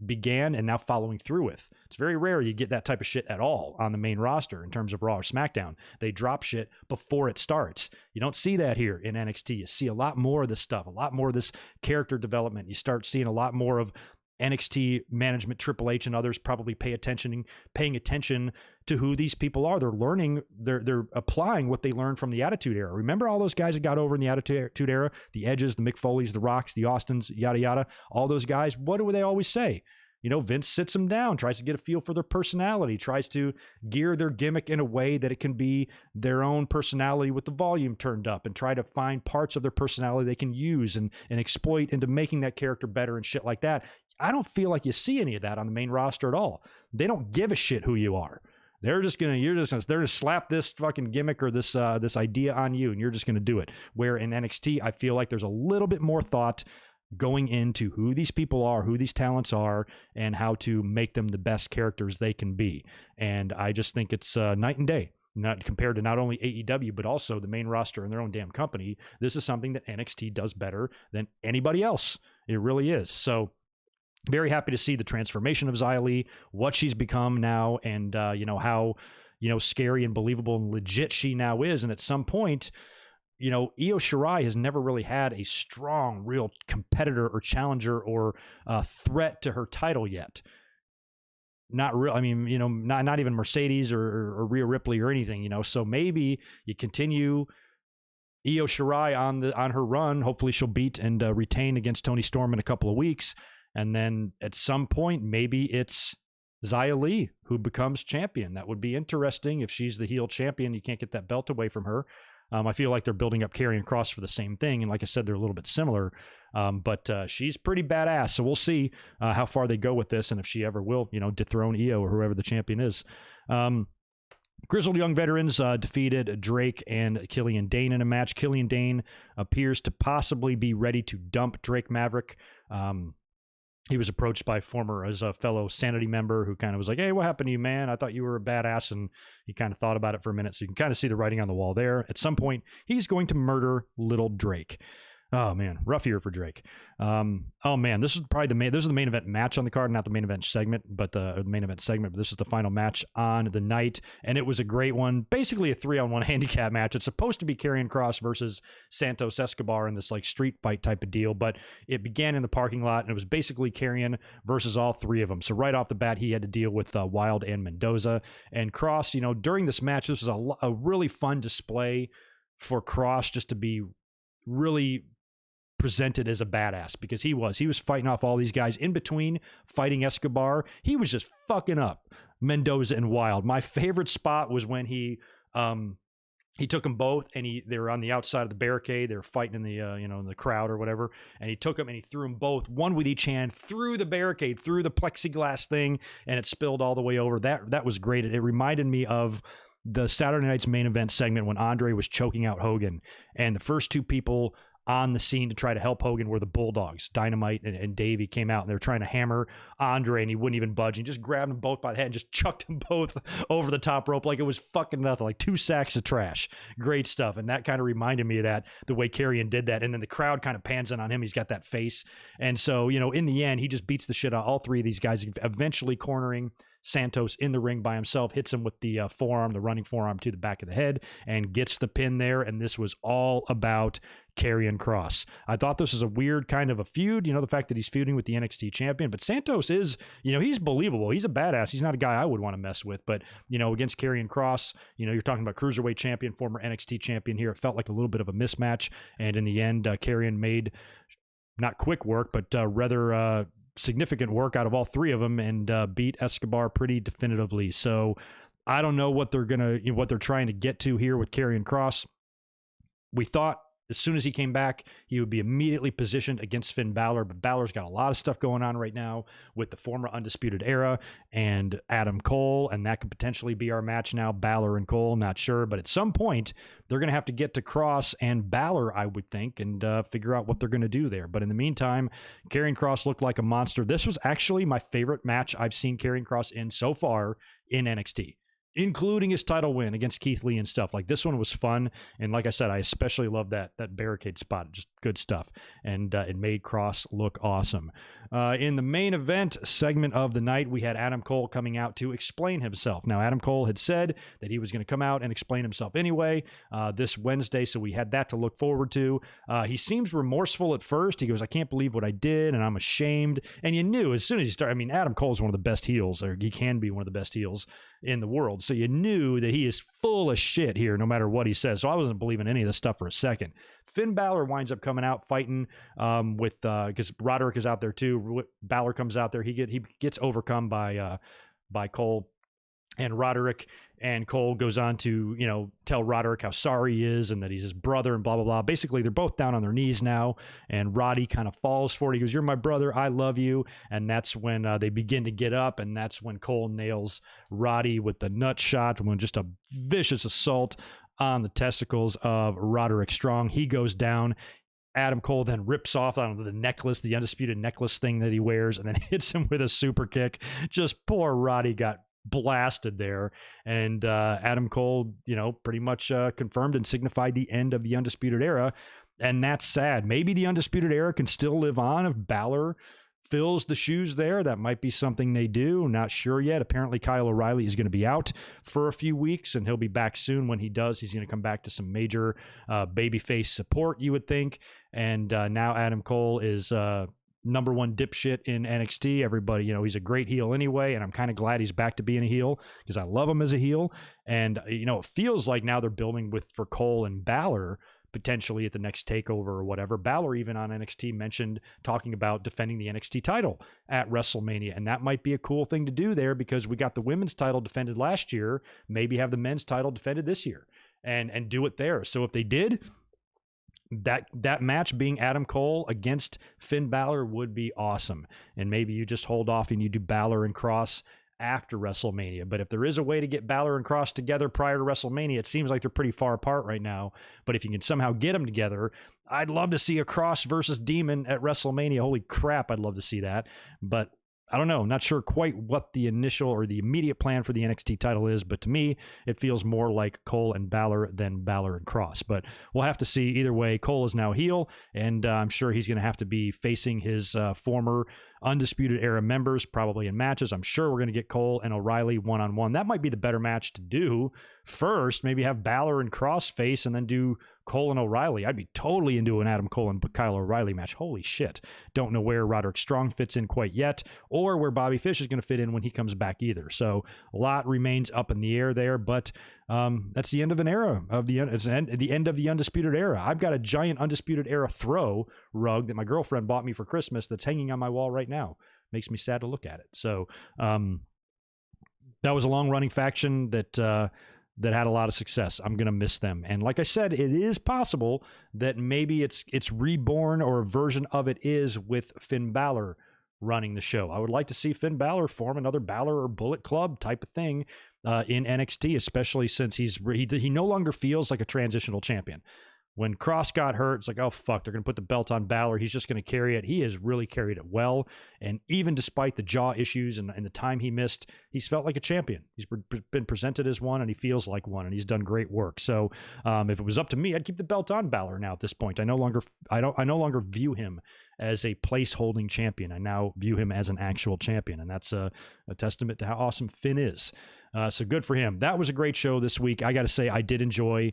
began, and now following through with. It's very rare you get that type of shit at all on the main roster in terms of Raw or SmackDown. They drop shit before it starts. You don't see that here in NXT. You see a lot more of this stuff, a lot more of this character development. You start seeing a lot more of NXT management, Triple H and others probably paying attention to who these people are. They're learning, they're applying what they learned from the Attitude Era. Remember all those guys that got over in the Attitude Era? The Edges, the Mick Foleys, the Rocks, the Austins, yada, yada. All those guys, what do they always say? Vince sits them down, tries to get a feel for their personality, tries to gear their gimmick in a way that it can be their own personality with the volume turned up, and try to find parts of their personality they can use and exploit into making that character better and shit like that. I don't feel like you see any of that on the main roster at all. They don't give a shit who you are. They're just gonna slap this fucking gimmick or this idea on you, and you're just gonna do it. Where in NXT, I feel like there's a little bit more thought going into who these people are, who these talents are, and how to make them the best characters they can be. And I just think it's night and day. Not compared to not only AEW, but also the main roster in their own damn company. This is something that NXT does better than anybody else. It really is. So very happy to see the transformation of Xia Li, what she's become now, and how scary and believable and legit she now is. And at some point, Io Shirai has never really had a strong, real competitor or challenger or threat to her title yet. Not real. I mean, not even Mercedes or Rhea Ripley or anything. So maybe you continue Io Shirai on her run. Hopefully, she'll beat and retain against Toni Storm in a couple of weeks. And then at some point, maybe it's Xia Li who becomes champion. That would be interesting if she's the heel champion. You can't get that belt away from her. I feel like they're building up Karrion Kross for the same thing. And like I said, they're a little bit similar. But she's pretty badass. So we'll see how far they go with this, and if she ever will, dethrone Io or whoever the champion is. Grizzled Young Veterans defeated Drake and Killian Dane in a match. Killian Dane appears to possibly be ready to dump Drake Maverick. He was approached by a fellow Sanity member who kind of was like, hey, what happened to you, man? I thought you were a badass. And he kind of thought about it for a minute. So you can kind of see the writing on the wall there. At some point, he's going to murder little Drake. Oh man, rough year for Drake. Oh man, this is probably this is the main event match on the card, not the main event segment, but the main event segment. But this is the final match on the night, and it was a great one. Basically, a 3-on-1 handicap match. It's supposed to be Karrion Kross versus Santos Escobar in this like street fight type of deal, but it began in the parking lot, and it was basically Karrion versus all three of them. So right off the bat, he had to deal with Wild and Mendoza. And Kross, during this match, this was a really fun display for Kross just to be really presented as a badass, because he was fighting off all these guys in between fighting Escobar. He was just fucking up Mendoza and Wild. My favorite spot was when he took them both, and they were on the outside of the barricade. They were fighting in the in the crowd or whatever, and he took them and he threw them both, one with each hand, through the barricade, through the plexiglass thing, and it spilled all the way over. That was great. It reminded me of the Saturday Night's main event segment when Andre was choking out Hogan, and the first two people on the scene to try to help Hogan were the Bulldogs. Dynamite and Davey came out, and they were trying to hammer Andre, and he wouldn't even budge. He just grabbed them both by the head and just chucked them both over the top rope like it was fucking nothing, like 2 sacks of trash. Great stuff. And that kind of reminded me of that, the way Karrion did that. And then the crowd kind of pans in on him. He's got that face. And so, in the end, he just beats the shit out of all three of these guys, eventually cornering Santos in the ring by himself, hits him with the forearm, the running forearm to the back of the head, and gets the pin there. And this was all about Karrion Kross. I thought this was a weird kind of a feud, the fact that he's feuding with the NXT champion, but Santos is, he's believable. He's a badass. He's not a guy I would want to mess with, but, against Karrion Kross, you're talking about cruiserweight champion, former NXT champion here. It felt like a little bit of a mismatch. And in the end, Karrion made not quick work, but rather significant work out of all three of them, and beat Escobar pretty definitively. So I don't know what they're trying to get to here with Karrion Kross. We thought as soon as he came back, he would be immediately positioned against Finn Balor, but Balor's got a lot of stuff going on right now with the former Undisputed Era and Adam Cole, and that could potentially be our match now, Balor and Cole, not sure, but at some point, they're going to have to get to Kross and Balor, I would think, and figure out what they're going to do there. But in the meantime, Karrion Kross looked like a monster. This was actually my favorite match I've seen Karrion Kross in so far in NXT, including his title win against Keith Lee and stuff. Like, this one was fun, and like I said, I especially love that barricade spot. Just good stuff, and it made Kross look awesome. In the main event segment of the night, we had Adam Cole coming out to explain himself. Now, Adam Cole had said that he was going to come out and explain himself anyway this Wednesday, so we had that to look forward to. He seems remorseful at first. He goes, I can't believe what I did, and I'm ashamed. And you knew as soon as he started, Adam Cole is one of the best heels, or he can be one of the best heels in the world. So you knew that he is full of shit here, no matter what he says. So I wasn't believing any of this stuff for a second. Finn Balor winds up coming out fighting with because Roderick is out there too. Balor comes out there. He gets overcome by Cole and Roderick, and Cole goes on to tell Roderick how sorry he is and that he's his brother and blah blah blah. Basically, they're both down on their knees now, and Roddy kind of falls for it. He goes, "You're my brother. I love you." And that's when they begin to get up, and that's when Cole nails Roddy with the nut shot, when just a vicious assault on the testicles of Roderick Strong. He goes down. Adam Cole then rips off the necklace, the undisputed necklace thing that he wears, and then hits him with a super kick. Just poor Roddy got blasted there, and Adam Cole, pretty much confirmed and signified the end of the Undisputed Era, and that's sad. Maybe the Undisputed Era can still live on if Balor fills the shoes there. That might be something they do. Not sure yet. Apparently Kyle O'Reilly is going to be out for a few weeks, and he'll be back soon. When he does, he's going to come back to some major babyface support, you would think. And now Adam Cole is number one dipshit in NXT. Everybody, he's a great heel anyway, and I'm kind of glad he's back to being a heel because I love him as a heel. And, it feels like now they're building for Cole and Balor potentially at the next takeover or whatever. Balor even on NXT mentioned talking about defending the NXT title at WrestleMania, and that might be a cool thing to do there because we got the women's title defended last year. Maybe have the men's title defended this year and do it there. So if they did, that match being Adam Cole against Finn Balor would be awesome. And maybe you just hold off and you do Balor and Kross after WrestleMania. But if there is a way to get Balor and Kross together prior to WrestleMania, it seems like they're pretty far apart right now. But if you can somehow get them together, I'd love to see a Kross versus Demon at WrestleMania. Holy crap, I'd love to see that. But I don't know. Not sure quite what the initial or the immediate plan for the NXT title is, but to me, it feels more like Cole and Balor than Balor and Cross. But we'll have to see. Either way, Cole is now heel, and I'm sure he's going to have to be facing his former Undisputed Era members, probably in matches. I'm sure we're going to get Cole and O'Reilly one-on-one. That might be the better match to do first. Maybe have Balor and Cross face and then do Cole and O'Reilly. I'd be totally into an Adam Cole and Kyle O'Reilly match. Holy shit. Don't know where Roderick Strong fits in quite yet, or where Bobby Fish is going to fit in when he comes back either. So a lot remains up in the air there, but that's the end of an era. It's the end of the Undisputed Era. I've got a giant Undisputed Era throw rug that my girlfriend bought me for Christmas that's hanging on my wall right now. Makes me sad to look at it. So that was a long-running faction that had a lot of success. I'm going to miss them. And like I said, it is possible that maybe it's reborn, or a version of it is with Finn Balor running the show. I would like to see Finn Balor form another Balor or Bullet Club type of thing in NXT, especially since he no longer feels like a transitional champion. When Cross got hurt, it's like, oh, fuck, they're going to put the belt on Balor. He's just going to carry it. He has really carried it well. And even despite the jaw issues and the time he missed, he's felt like a champion. He's been presented as one, and he feels like one, and he's done great work. So if it was up to me, I'd keep the belt on Balor now at this point. I no longer view him as a place-holding champion. I now view him as an actual champion, and that's a testament to how awesome Finn is. So good for him. That was a great show this week. I got to say, I did enjoy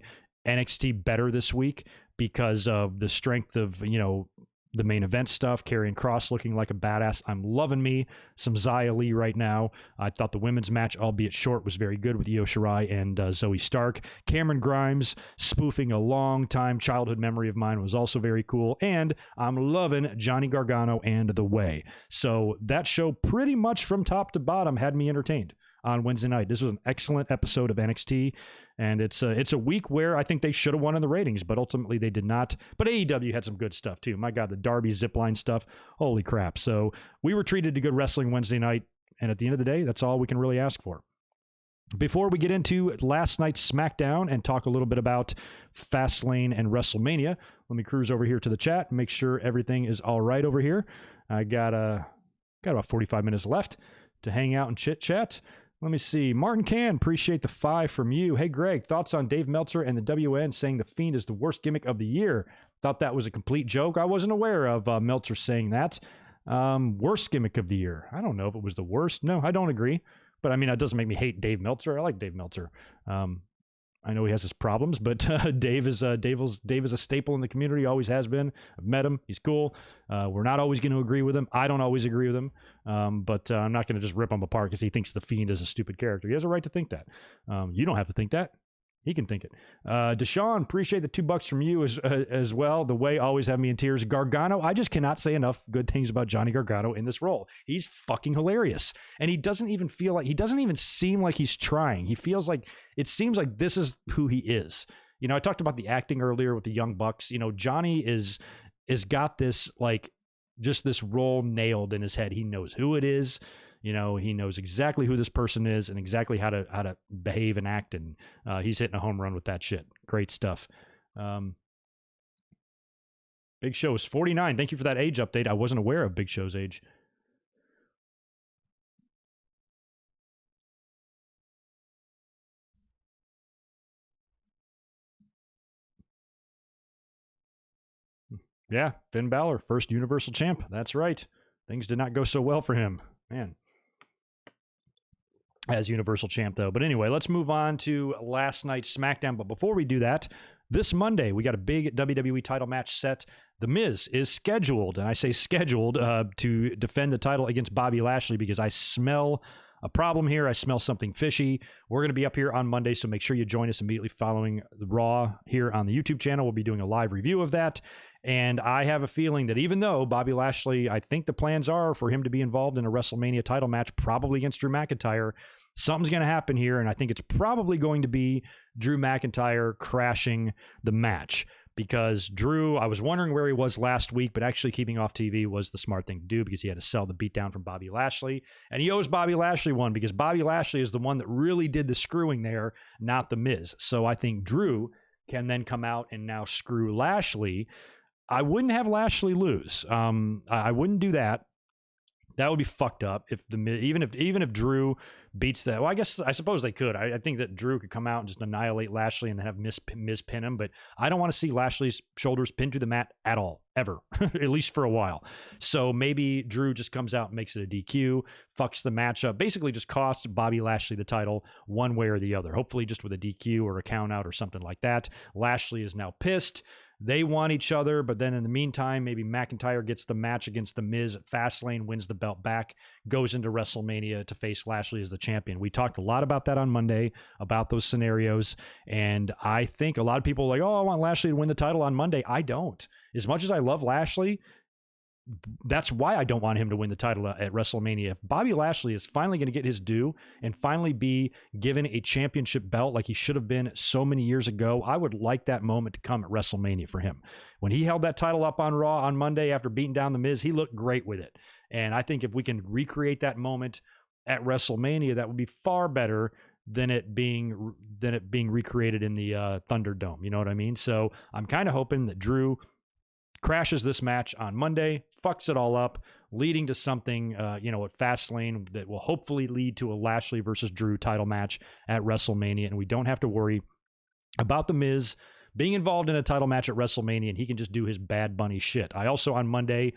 NXT better this week because of the strength of, the main event stuff. Karrion Kross looking like a badass. I'm loving me some Xia Li right now. I thought the women's match, albeit short, was very good with Io Shirai and Zoe Stark. Cameron Grimes spoofing a long-time childhood memory of mine was also very cool. And I'm loving Johnny Gargano and The Way. So that show pretty much from top to bottom had me entertained on Wednesday night. This was an excellent episode of NXT, and it's a week where I think they should have won in the ratings, but ultimately they did not. But AEW had some good stuff too. My God, the Darby zipline stuff, holy crap. So we were treated to good wrestling Wednesday night, and at the end of the day, that's all we can really ask for. Before we get into last night's SmackDown and talk a little bit about Fastlane and WrestleMania, let me cruise over here to the chat and make sure everything is all right over here. I got about 45 minutes left to hang out and chit-chat. Let me see. Martin Can, appreciate the 5 from you. Hey, Greg, thoughts on Dave Meltzer and the WN saying The Fiend is the worst gimmick of the year? Thought that was a complete joke. I wasn't aware of Meltzer saying that. Worst gimmick of the year. I don't know if it was the worst. No, I don't agree. But, I mean, that doesn't make me hate Dave Meltzer. I like Dave Meltzer. I know he has his problems, but Dave is a staple in the community, always has been. I've met him. He's cool. We're not always going to agree with him. I don't always agree with him, but I'm not going to just rip him apart because he thinks The Fiend is a stupid character. He has a right to think that. You don't have to think that. He can think it. Deshaun, appreciate the $2 from you as well. The Way always have me in tears. Gargano, I just cannot say enough good things about Johnny Gargano in this role. He's fucking hilarious. And he doesn't even seem like he's trying. It seems like this is who he is. I talked about the acting earlier with the Young Bucks. Johnny is got this, just this role nailed in his head. He knows who it is. He knows exactly who this person is and exactly how to behave and act, and he's hitting a home run with that shit. Great stuff. Big Show is 49. Thank you for that age update. I wasn't aware of Big Show's age. Yeah, Finn Balor, first Universal Champ. That's right. Things did not go so well for him. Man. As Universal Champ, though. But anyway, let's move on to last night's SmackDown. But before we do that, this Monday, we got a big WWE title match set. The Miz is scheduled, and I say scheduled, to defend the title against Bobby Lashley because I smell a problem here. I smell something fishy. We're going to be up here on Monday, so make sure you join us immediately following the Raw here on the YouTube channel. We'll be doing a live review of that. And I have a feeling that even though Bobby Lashley, I think the plans are for him to be involved in a WrestleMania title match, probably against Drew McIntyre, something's going to happen here, and I think it's probably going to be Drew McIntyre crashing the match. Because Drew, I was wondering where he was last week, but actually keeping off TV was the smart thing to do because he had to sell the beatdown from Bobby Lashley. And he owes Bobby Lashley one because Bobby Lashley is the one that really did the screwing there, not The Miz. So I think Drew can then come out and now screw Lashley. I wouldn't have Lashley lose. I wouldn't do that. That would be fucked up if even if Drew beats that. Well, I suppose they could. I think that Drew could come out and just annihilate Lashley and then have Miz pin him. But I don't want to see Lashley's shoulders pinned to the mat at all, ever, at least for a while. So maybe Drew just comes out and makes it a DQ, fucks the matchup, basically just costs Bobby Lashley the title one way or the other. Hopefully just with a DQ or a count out or something like that. Lashley is now pissed. They want each other, but then in the meantime, maybe McIntyre gets the match against The Miz at Fastlane, wins the belt back, goes into WrestleMania to face Lashley as the champion. We talked a lot about that on Monday, about those scenarios, and I think a lot of people are like, oh, I want Lashley to win the title on Monday. I don't. As much as I love Lashley, that's why I don't want him to win the title at WrestleMania. If Bobby Lashley is finally going to get his due and finally be given a championship belt like he should have been so many years ago, I would like that moment to come at WrestleMania for him. When he held that title up on Raw on Monday after beating down The Miz, he looked great with it. And I think if we can recreate that moment at WrestleMania, that would be far better than it being recreated in the Thunderdome. You know what I mean? So I'm kind of hoping that Drew crashes this match on Monday, fucks it all up, leading to something, at Fastlane that will hopefully lead to a Lashley versus Drew title match at WrestleMania. And we don't have to worry about The Miz being involved in a title match at WrestleMania, and he can just do his Bad Bunny shit. I also, on Monday,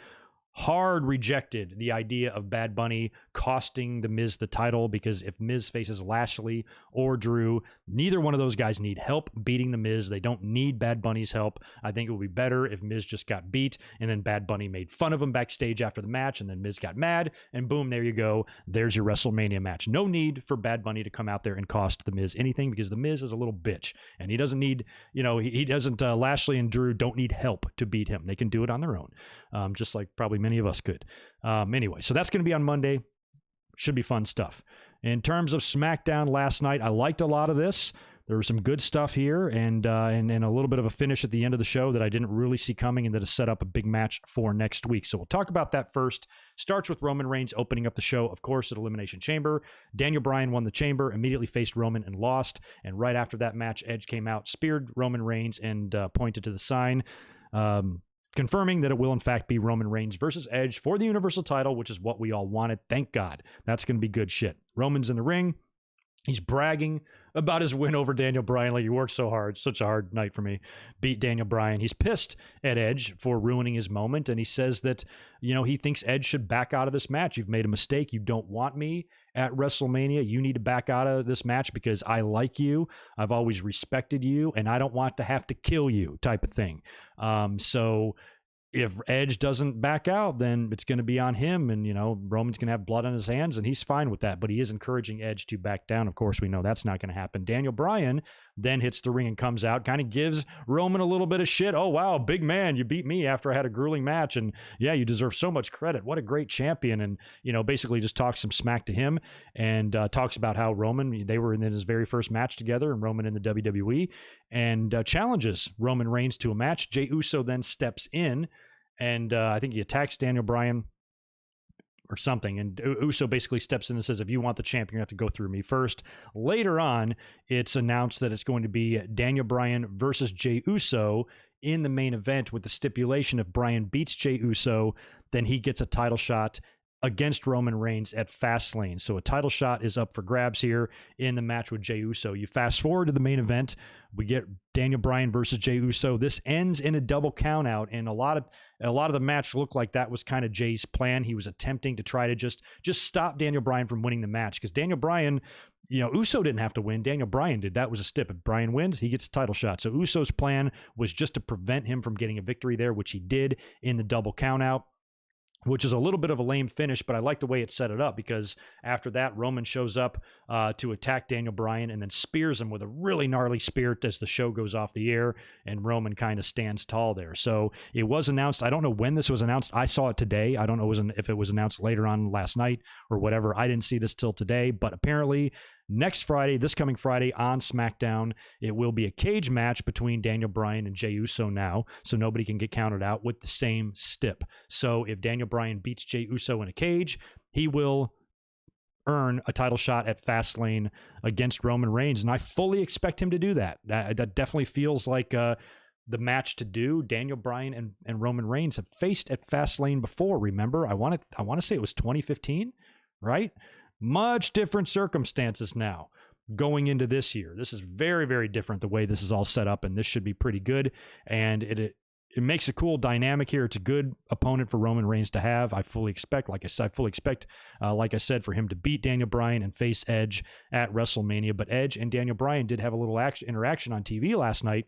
hard rejected the idea of Bad Bunny costing The Miz the title, because if Miz faces Lashley or Drew, neither one of those guys need help beating The Miz. They don't need Bad Bunny's help. I think it would be better if Miz just got beat and then Bad Bunny made fun of him backstage after the match, and then Miz got mad, and boom, there you go. There's your WrestleMania match. No need for Bad Bunny to come out there and cost The Miz anything, because The Miz is a little bitch, and he doesn't need, he doesn't, Lashley and Drew don't need help to beat him. They can do it on their own, just like probably many of us could. Anyway, so that's going to be on Monday. Should be fun stuff. In terms of SmackDown last night, I liked a lot of this. There was some good stuff here, and a little bit of a finish at the end of the show that I didn't really see coming, and that has set up a big match for next week. So we'll talk about that first. Starts with Roman Reigns opening up the show, of course, at Elimination Chamber. Daniel Bryan won the Chamber, immediately faced Roman and lost. And right after that match, Edge came out, speared Roman Reigns, and pointed to the sign, confirming that it will in fact be Roman Reigns versus Edge for the Universal title, which is what we all wanted. Thank God. That's going to be good shit. Roman's in the ring. He's bragging about his win over Daniel Bryan. Like, he worked so hard. Such a hard night for me. Beat Daniel Bryan. He's pissed at Edge for ruining his moment. And he says that, he thinks Edge should back out of this match. You've made a mistake. You don't want me at WrestleMania. You need to back out of this match because I like you. I've always respected you, and I don't want to have to kill you, type of thing. So if Edge doesn't back out, then it's going to be on him, and, Roman's going to have blood on his hands, and he's fine with that, but he is encouraging Edge to back down. Of course, we know that's not going to happen. Daniel Bryan then hits the ring and comes out, kind of gives Roman a little bit of shit. Oh, wow, big man, you beat me after I had a grueling match, and yeah, you deserve so much credit. What a great champion. And, basically just talks some smack to him, and talks about how Roman, they were in his very first match together, and Roman in the WWE, and challenges Roman Reigns to a match. Jey Uso then steps in, and I think he attacks Daniel Bryan or something. And Uso basically steps in and says, if you want the champion, you have to go through me first. Later on, it's announced that it's going to be Daniel Bryan versus Jey Uso in the main event, with the stipulation if Bryan beats Jey Uso, then he gets a title shot against Roman Reigns at Fastlane. So a title shot is up for grabs here in the match with Jey Uso. You fast forward to the main event, we get Daniel Bryan versus Jey Uso. This ends in a double count out, and a lot of the match looked like that was kind of Jey's plan. He was attempting to try to just stop Daniel Bryan from winning the match, because Daniel Bryan, Uso didn't have to win. Daniel Bryan did. That was a stip. If Bryan wins, he gets a title shot. So Uso's plan was just to prevent him from getting a victory there, which he did in the double count out, which is a little bit of a lame finish, but I like the way it set it up, because after that, Roman shows up to attack Daniel Bryan and then spears him with a really gnarly spear as the show goes off the air, and Roman kind of stands tall there. So it was announced. I don't know when this was announced. I saw it today. I don't know if it was announced later on last night or whatever. I didn't see this till today, but apparently next Friday, this coming Friday on SmackDown, it will be a cage match between Daniel Bryan and Jey Uso now, so nobody can get counted out, with the same stip. So if Daniel Bryan beats Jey Uso in a cage, he will earn a title shot at Fastlane against Roman Reigns, and I fully expect him to do that. That definitely feels like the match to do. Daniel Bryan and Roman Reigns have faced at Fastlane before, remember? I want to say it was 2015, right? Much different circumstances now going into this year. This is very, very different the way this is all set up, and this should be pretty good. And it makes a cool dynamic here. It's a good opponent for Roman Reigns to have. I fully expect, like I said, for him to beat Daniel Bryan and face Edge at WrestleMania. But Edge and Daniel Bryan did have a little interaction on TV last night,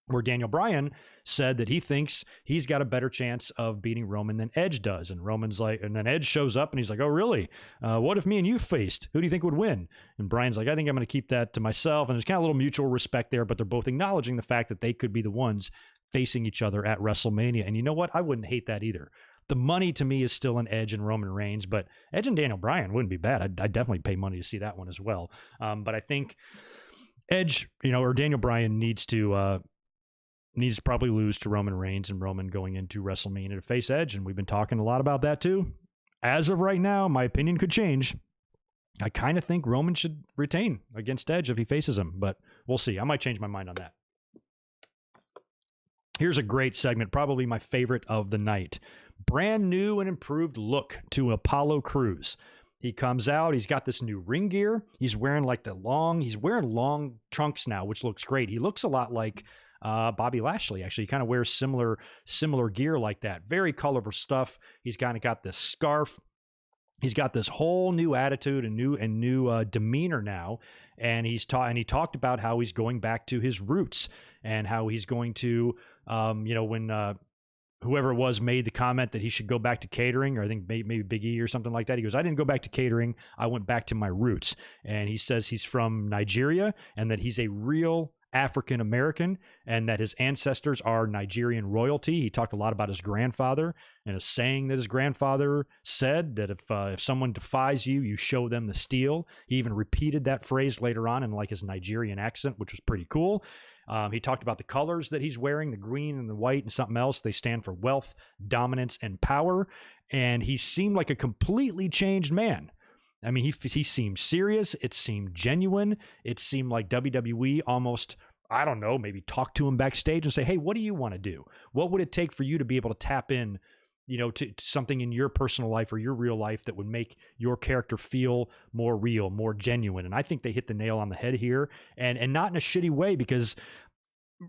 where Daniel Bryan said that he thinks he's got a better chance of beating Roman than Edge does. And Roman's like, and then Edge shows up and he's like, oh, really? What if me and you faced? Who do you think would win? And Bryan's like, I think I'm going to keep that to myself. And there's kind of a little mutual respect there, but they're both acknowledging the fact that they could be the ones facing each other at WrestleMania. And you know what? I wouldn't hate that either. The money to me is still in Edge and Roman Reigns, but Edge and Daniel Bryan wouldn't be bad. I'd definitely pay money to see that one as well. But I think Edge, or Daniel Bryan needs to probably lose to Roman Reigns, and Roman going into WrestleMania to face Edge. And we've been talking a lot about that too. As of right now, my opinion could change. I kind of think Roman should retain against Edge if he faces him, but we'll see. I might change my mind on that. Here's a great segment, probably my favorite of the night. Brand new and improved look to Apollo Crews. He comes out, he's got this new ring gear. He's wearing long trunks now, which looks great. He looks a lot like Bobby Lashley, actually. He kind of wears similar gear like that. Very colorful stuff. He's kind of got this scarf. He's got this whole new attitude and new demeanor now. And he talked about how he's going back to his roots and how he's going to, when whoever it was made the comment that he should go back to catering, or I think maybe Big E or something like that. He goes, I didn't go back to catering. I went back to my roots. And he says he's from Nigeria and that he's a real African American and that his ancestors are Nigerian royalty. He talked a lot about his grandfather and a saying that his grandfather said that if someone defies you, you show them the steel. He even repeated that phrase later on in like his Nigerian accent, which was pretty cool. He talked about the colors that he's wearing, the green and the white and something else. They stand for wealth, dominance, and power. And he seemed like a completely changed man. I mean, he seemed serious. It seemed genuine. It seemed like WWE almost, I don't know, maybe talk to him backstage and say, hey, what do you want to do? What would it take for you to be able to tap in, to something in your personal life or your real life that would make your character feel more real, more genuine? And I think they hit the nail on the head here, and not in a shitty way, because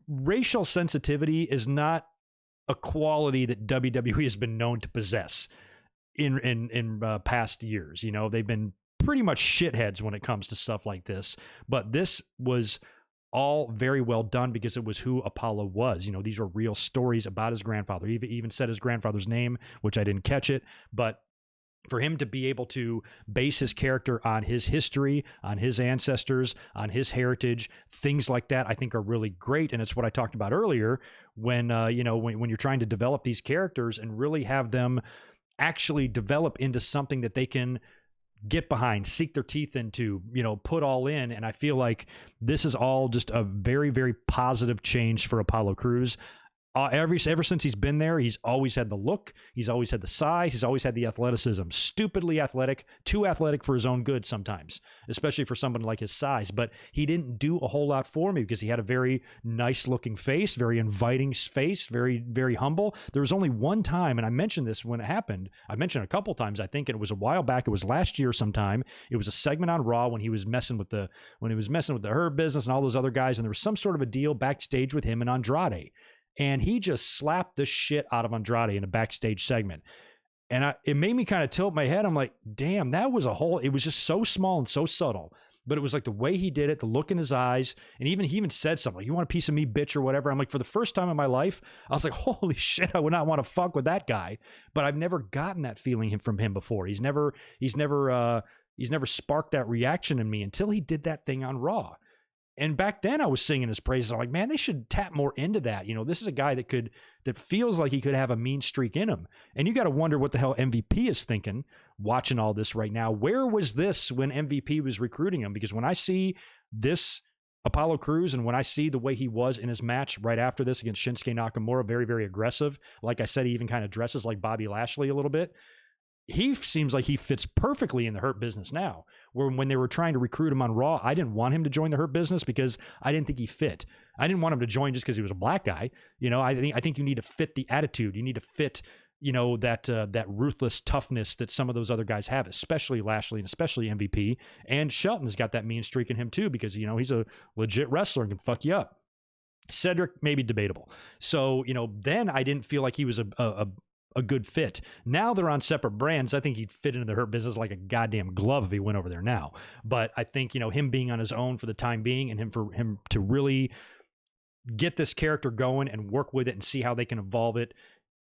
racial sensitivity is not a quality that WWE has been known to possess in past years. They've been pretty much shitheads when it comes to stuff like this, but this was all very well done because it was who Apollo was. These were real stories about his grandfather. He even said his grandfather's name, which I didn't catch it, but for him to be able to base his character on his history, on his ancestors, on his heritage, things like that, I think are really great. And it's what I talked about earlier when you're trying to develop these characters and really have them actually develop into something that they can get behind, sink their teeth into, put all in. And I feel like this is all just a very, very positive change for Apollo Crews. Ever since he's been there, he's always had the look. He's always had the size. He's always had the athleticism. Stupidly athletic, too athletic for his own good sometimes, especially for someone like his size. But he didn't do a whole lot for me because he had a very nice looking face, very inviting face, very, very humble. There was only one time, and I mentioned this when it happened. I mentioned it a couple times, I think, and it was a while back. It was last year sometime. It was a segment on Raw when he was messing with the Hurt Business and all those other guys, and there was some sort of a deal backstage with him and Andrade. And he just slapped the shit out of Andrade in a backstage segment. And it made me kind of tilt my head. I'm like, damn, it was just so small and so subtle. But it was like the way he did it, the look in his eyes. And he even said something like, you want a piece of me, bitch, or whatever. I'm like, for the first time in my life, I was like, holy shit, I would not want to fuck with that guy. But I've never gotten that feeling from him before. He's never sparked that reaction in me until he did that thing on Raw. And back then I was singing his praises. I'm like, man, they should tap more into that. This is a guy that feels like he could have a mean streak in him. And you got to wonder what the hell MVP is thinking watching all this right now. Where was this when MVP was recruiting him? Because when I see this Apollo Crews and when I see the way he was in his match right after this against Shinsuke Nakamura, very, very aggressive. Like I said, he even kind of dresses like Bobby Lashley a little bit. he seems like he fits perfectly in the Hurt Business now, where when they were trying to recruit him on Raw, I didn't want him to join the Hurt Business because I didn't think he fit. I didn't want him to join just because he was a black guy. You know, I think you need to fit the attitude. You need to fit, you know, that ruthless toughness that some of those other guys have, especially Lashley and especially MVP. And Shelton's got that mean streak in him too, because, you know, he's a legit wrestler and can fuck you up. Cedric, maybe debatable. So, you know, then I didn't feel like he was a good fit. Now they're on separate brands. I think he'd fit into the Hurt Business like a goddamn glove if he went over there now. But I think, you know, him being on his own for the time being and for him to really get this character going and work with it and see how they can evolve it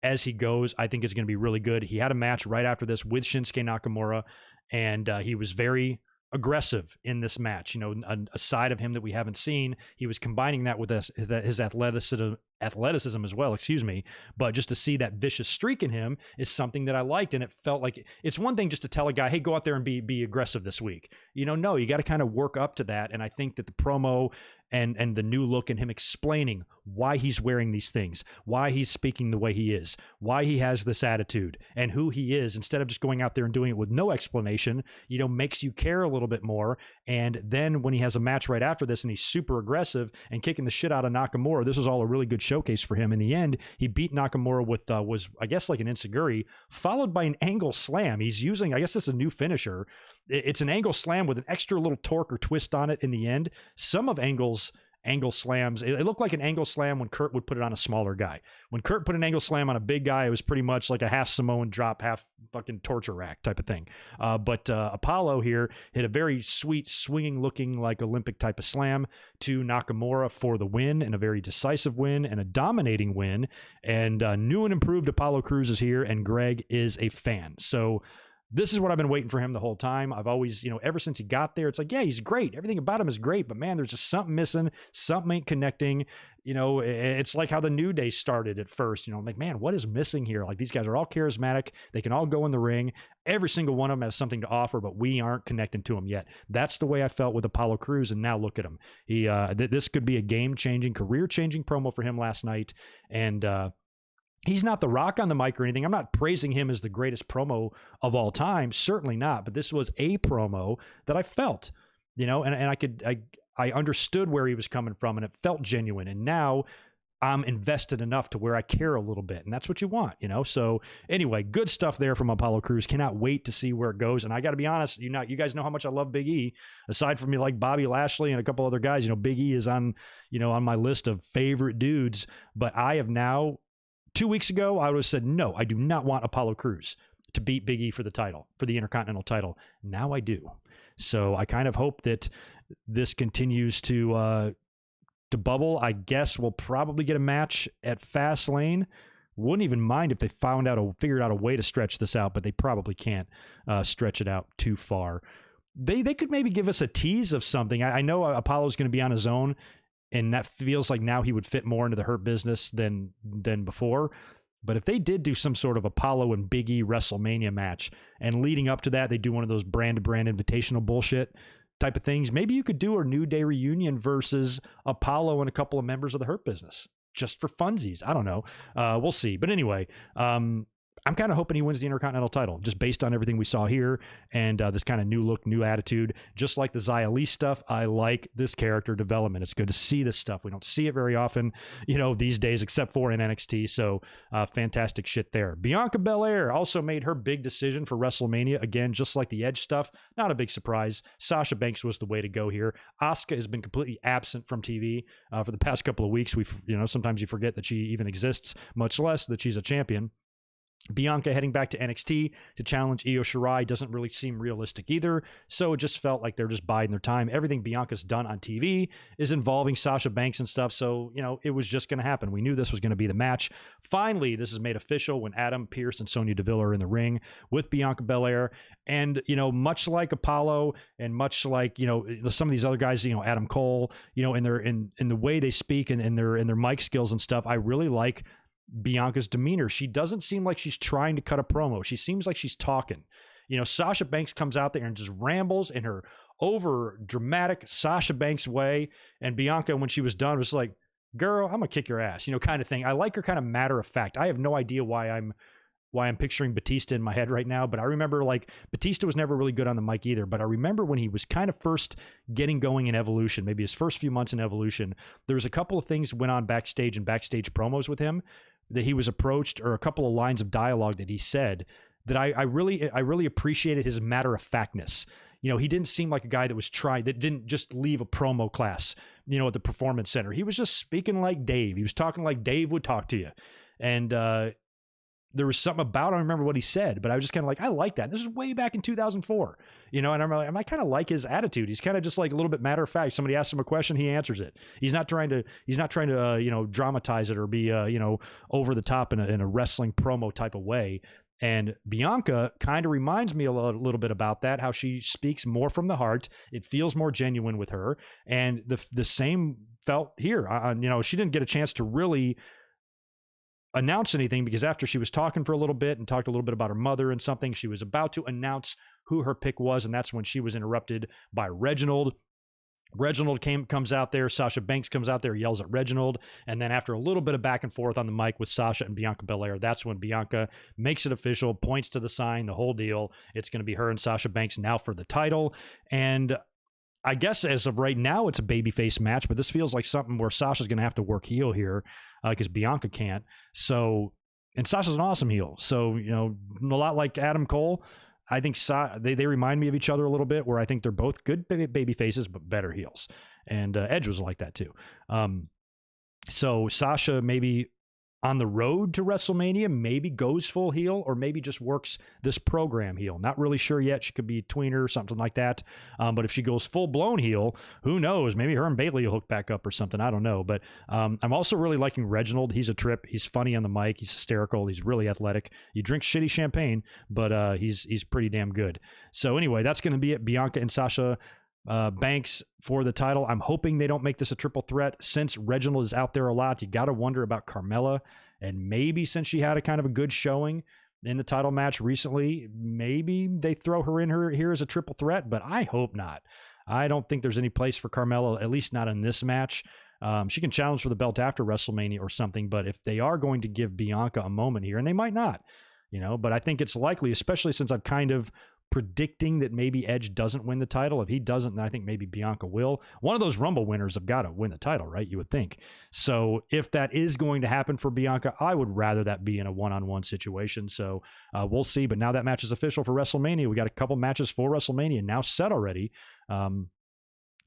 as he goes, I think is going to be really good. He had a match right after this with Shinsuke Nakamura, and he was very aggressive in this match. You know, a side of him that we haven't seen. He was combining that with his athleticism as well, but just to see that vicious streak in him is something that I liked. And it felt like it's one thing just to tell a guy, hey, go out there and be aggressive this week. You know, no, you got to kind of work up to that. And I think that the promo and the new look and him explaining why he's wearing these things, why he's speaking the way he is, why he has this attitude and who he is, instead of just going out there and doing it with no explanation, you know, makes you care a little bit more. And then when he has a match right after this and he's super aggressive and kicking the shit out of Nakamura, this was all a really good showcase for him. In the end, he beat Nakamura with was I guess like an enziguri, followed by an angle slam. He's using, I guess this is a new finisher. It's an angle slam with an extra little torque or twist on it in the end. Some of Angle's angle slams, it looked like an angle slam when Kurt would put it on a smaller guy. When Kurt put an angle slam on a big guy, it was pretty much like a half Samoan drop, half fucking torture rack type of thing. But Apollo here hit a very sweet, swinging looking like Olympic type of slam to Nakamura for the win, and a very decisive win and a dominating win. And new and improved Apollo Crews is here, and Greg is a fan. So this is what I've been waiting for him the whole time. I've always, you know, ever since he got there, it's like, yeah, he's great. Everything about him is great, but man, there's just something missing. Something ain't connecting. You know, it's like how the New Day started at first. You know, I'm like, man, what is missing here? Like, these guys are all charismatic. They can all go in the ring. Every single one of them has something to offer, but we aren't connecting to them yet. That's the way I felt with Apollo Crews, and now look at him. He, this could be a game-changing, career-changing promo for him last night, and he's not the Rock on the mic or anything. I'm not praising him as the greatest promo of all time. Certainly not. But this was a promo that I felt, you know, and I understood where he was coming from, and it felt genuine. And now I'm invested enough to where I care a little bit. And that's what you want, you know? So anyway, good stuff there from Apollo Crews. Cannot wait to see where it goes. And I got to be honest, you guys know how much I love Big E. Aside from me, like Bobby Lashley and a couple other guys, you know, Big E is on my list of favorite dudes. But I have now, 2 weeks ago, I would have said, no, I do not want Apollo Crews to beat Big E for the title, for the Intercontinental title. Now I do. So I kind of hope that this continues to bubble. I guess we'll probably get a match at Fastlane. Wouldn't even mind if they figured out a way to stretch this out, but they probably can't stretch it out too far. They could maybe give us a tease of something. I know Apollo's going to be on his own, and that feels like now he would fit more into the Hurt Business than before. But if they did do some sort of Apollo and Big E WrestleMania match, and leading up to that, they do one of those brand-to-brand invitational bullshit type of things, maybe you could do a New Day reunion versus Apollo and a couple of members of the Hurt Business, just for funsies. I don't know. We'll see. But anyway, I'm kind of hoping he wins the Intercontinental title, just based on everything we saw here and this kind of new look, new attitude. Just like the Xia Li stuff, I like this character development. It's good to see this stuff. We don't see it very often, you know, these days, except for in NXT. So fantastic shit there. Bianca Belair also made her big decision for WrestleMania. Again, just like the Edge stuff, not a big surprise. Sasha Banks was the way to go here. Asuka has been completely absent from TV for the past couple of weeks. Sometimes you forget that she even exists, much less that she's a champion. Bianca heading back to NXT to challenge Io Shirai doesn't really seem realistic either, so it just felt like they're just biding their time. Everything Bianca's done on TV is involving Sasha Banks and stuff, so, you know, it was just going to happen. We knew this was going to be the match. Finally, this is made official when Adam Pearce and Sonya Deville are in the ring with Bianca Belair, and, you know, much like Apollo and much like, you know, some of these other guys, you know, Adam Cole, you know, in the way they speak and in their mic skills and stuff, I really like Bianca's demeanor. She doesn't seem like she's trying to cut a promo. She seems like she's talking. You know, Sasha Banks comes out there and just rambles in her over dramatic Sasha Banks way. And Bianca, when she was done, was like, girl, I'm gonna kick your ass, you know, kind of thing. I like her kind of matter of fact. I have no idea why I'm why I'm picturing Batista in my head right now, but I remember like Batista was never really good on the mic either, but I remember when he was kind of first getting going in Evolution, maybe his first few months in Evolution, there was a couple of things went on backstage and backstage promos with him that he was approached, or a couple of lines of dialogue that he said that I really appreciated his matter-of-factness. You know, he didn't seem like a guy that didn't just leave a promo class, you know, at the Performance Center. He was just speaking like Dave. He was talking like Dave would talk to you. And there was something about, I don't remember what he said, but I was just kind of like, I like that. This is way back in 2004, you know, and I kind of like his attitude. He's kind of just like a little bit matter of fact. Somebody asks him a question, he answers it. He's not trying to you know, dramatize it or be, you know, over the top in a wrestling promo type of way. And Bianca kind of reminds me a little bit about that, how she speaks more from the heart. It feels more genuine with her. And the same felt here. You know, she didn't get a chance to really announce anything because after she was talking for a little bit and talked a little bit about her mother and something, she was about to announce who her pick was. And that's when she was interrupted by Reginald. Reginald comes out there. Sasha Banks comes out there, yells at Reginald. And then after a little bit of back and forth on the mic with Sasha and Bianca Belair, that's when Bianca makes it official, points to the sign, the whole deal. It's going to be her and Sasha Banks now for the title. And I guess as of right now, it's a babyface match, but this feels like something where Sasha's going to have to work heel here because Bianca can't. So, and Sasha's an awesome heel. So, you know, a lot like Adam Cole, I think they remind me of each other a little bit, where I think they're both good baby faces, but better heels. And Edge was like that too. So Sasha maybe on the road to WrestleMania, maybe goes full heel, or maybe just works this program heel. Not really sure yet. She could be a tweener or something like that. But if she goes full blown heel, who knows? Maybe her and Bayley will hook back up or something. I don't know. But I'm also really liking Reginald. He's a trip. He's funny on the mic. He's hysterical. He's really athletic. He drinks shitty champagne, but he's pretty damn good. So anyway, that's going to be it. Bianca and Sasha Banks for the title. I'm hoping they don't make this a triple threat. Since Reginald is out there a lot, you got to wonder about Carmella. And maybe since she had a kind of a good showing in the title match recently, maybe they throw her in here as a triple threat, but I hope not. I don't think there's any place for Carmella, at least not in this match. She can challenge for the belt after WrestleMania or something, but if they are going to give Bianca a moment here, and they might not, you know, but I think it's likely, especially since I've kind of predicting that maybe Edge doesn't win the title. If he doesn't, then I think maybe Bianca will. One of those Rumble winners have got to win the title, right? You would think. So if that is going to happen for Bianca, I would rather that be in a one-on-one situation. So we'll see. But now that match is official for WrestleMania. We got a couple matches for WrestleMania now set already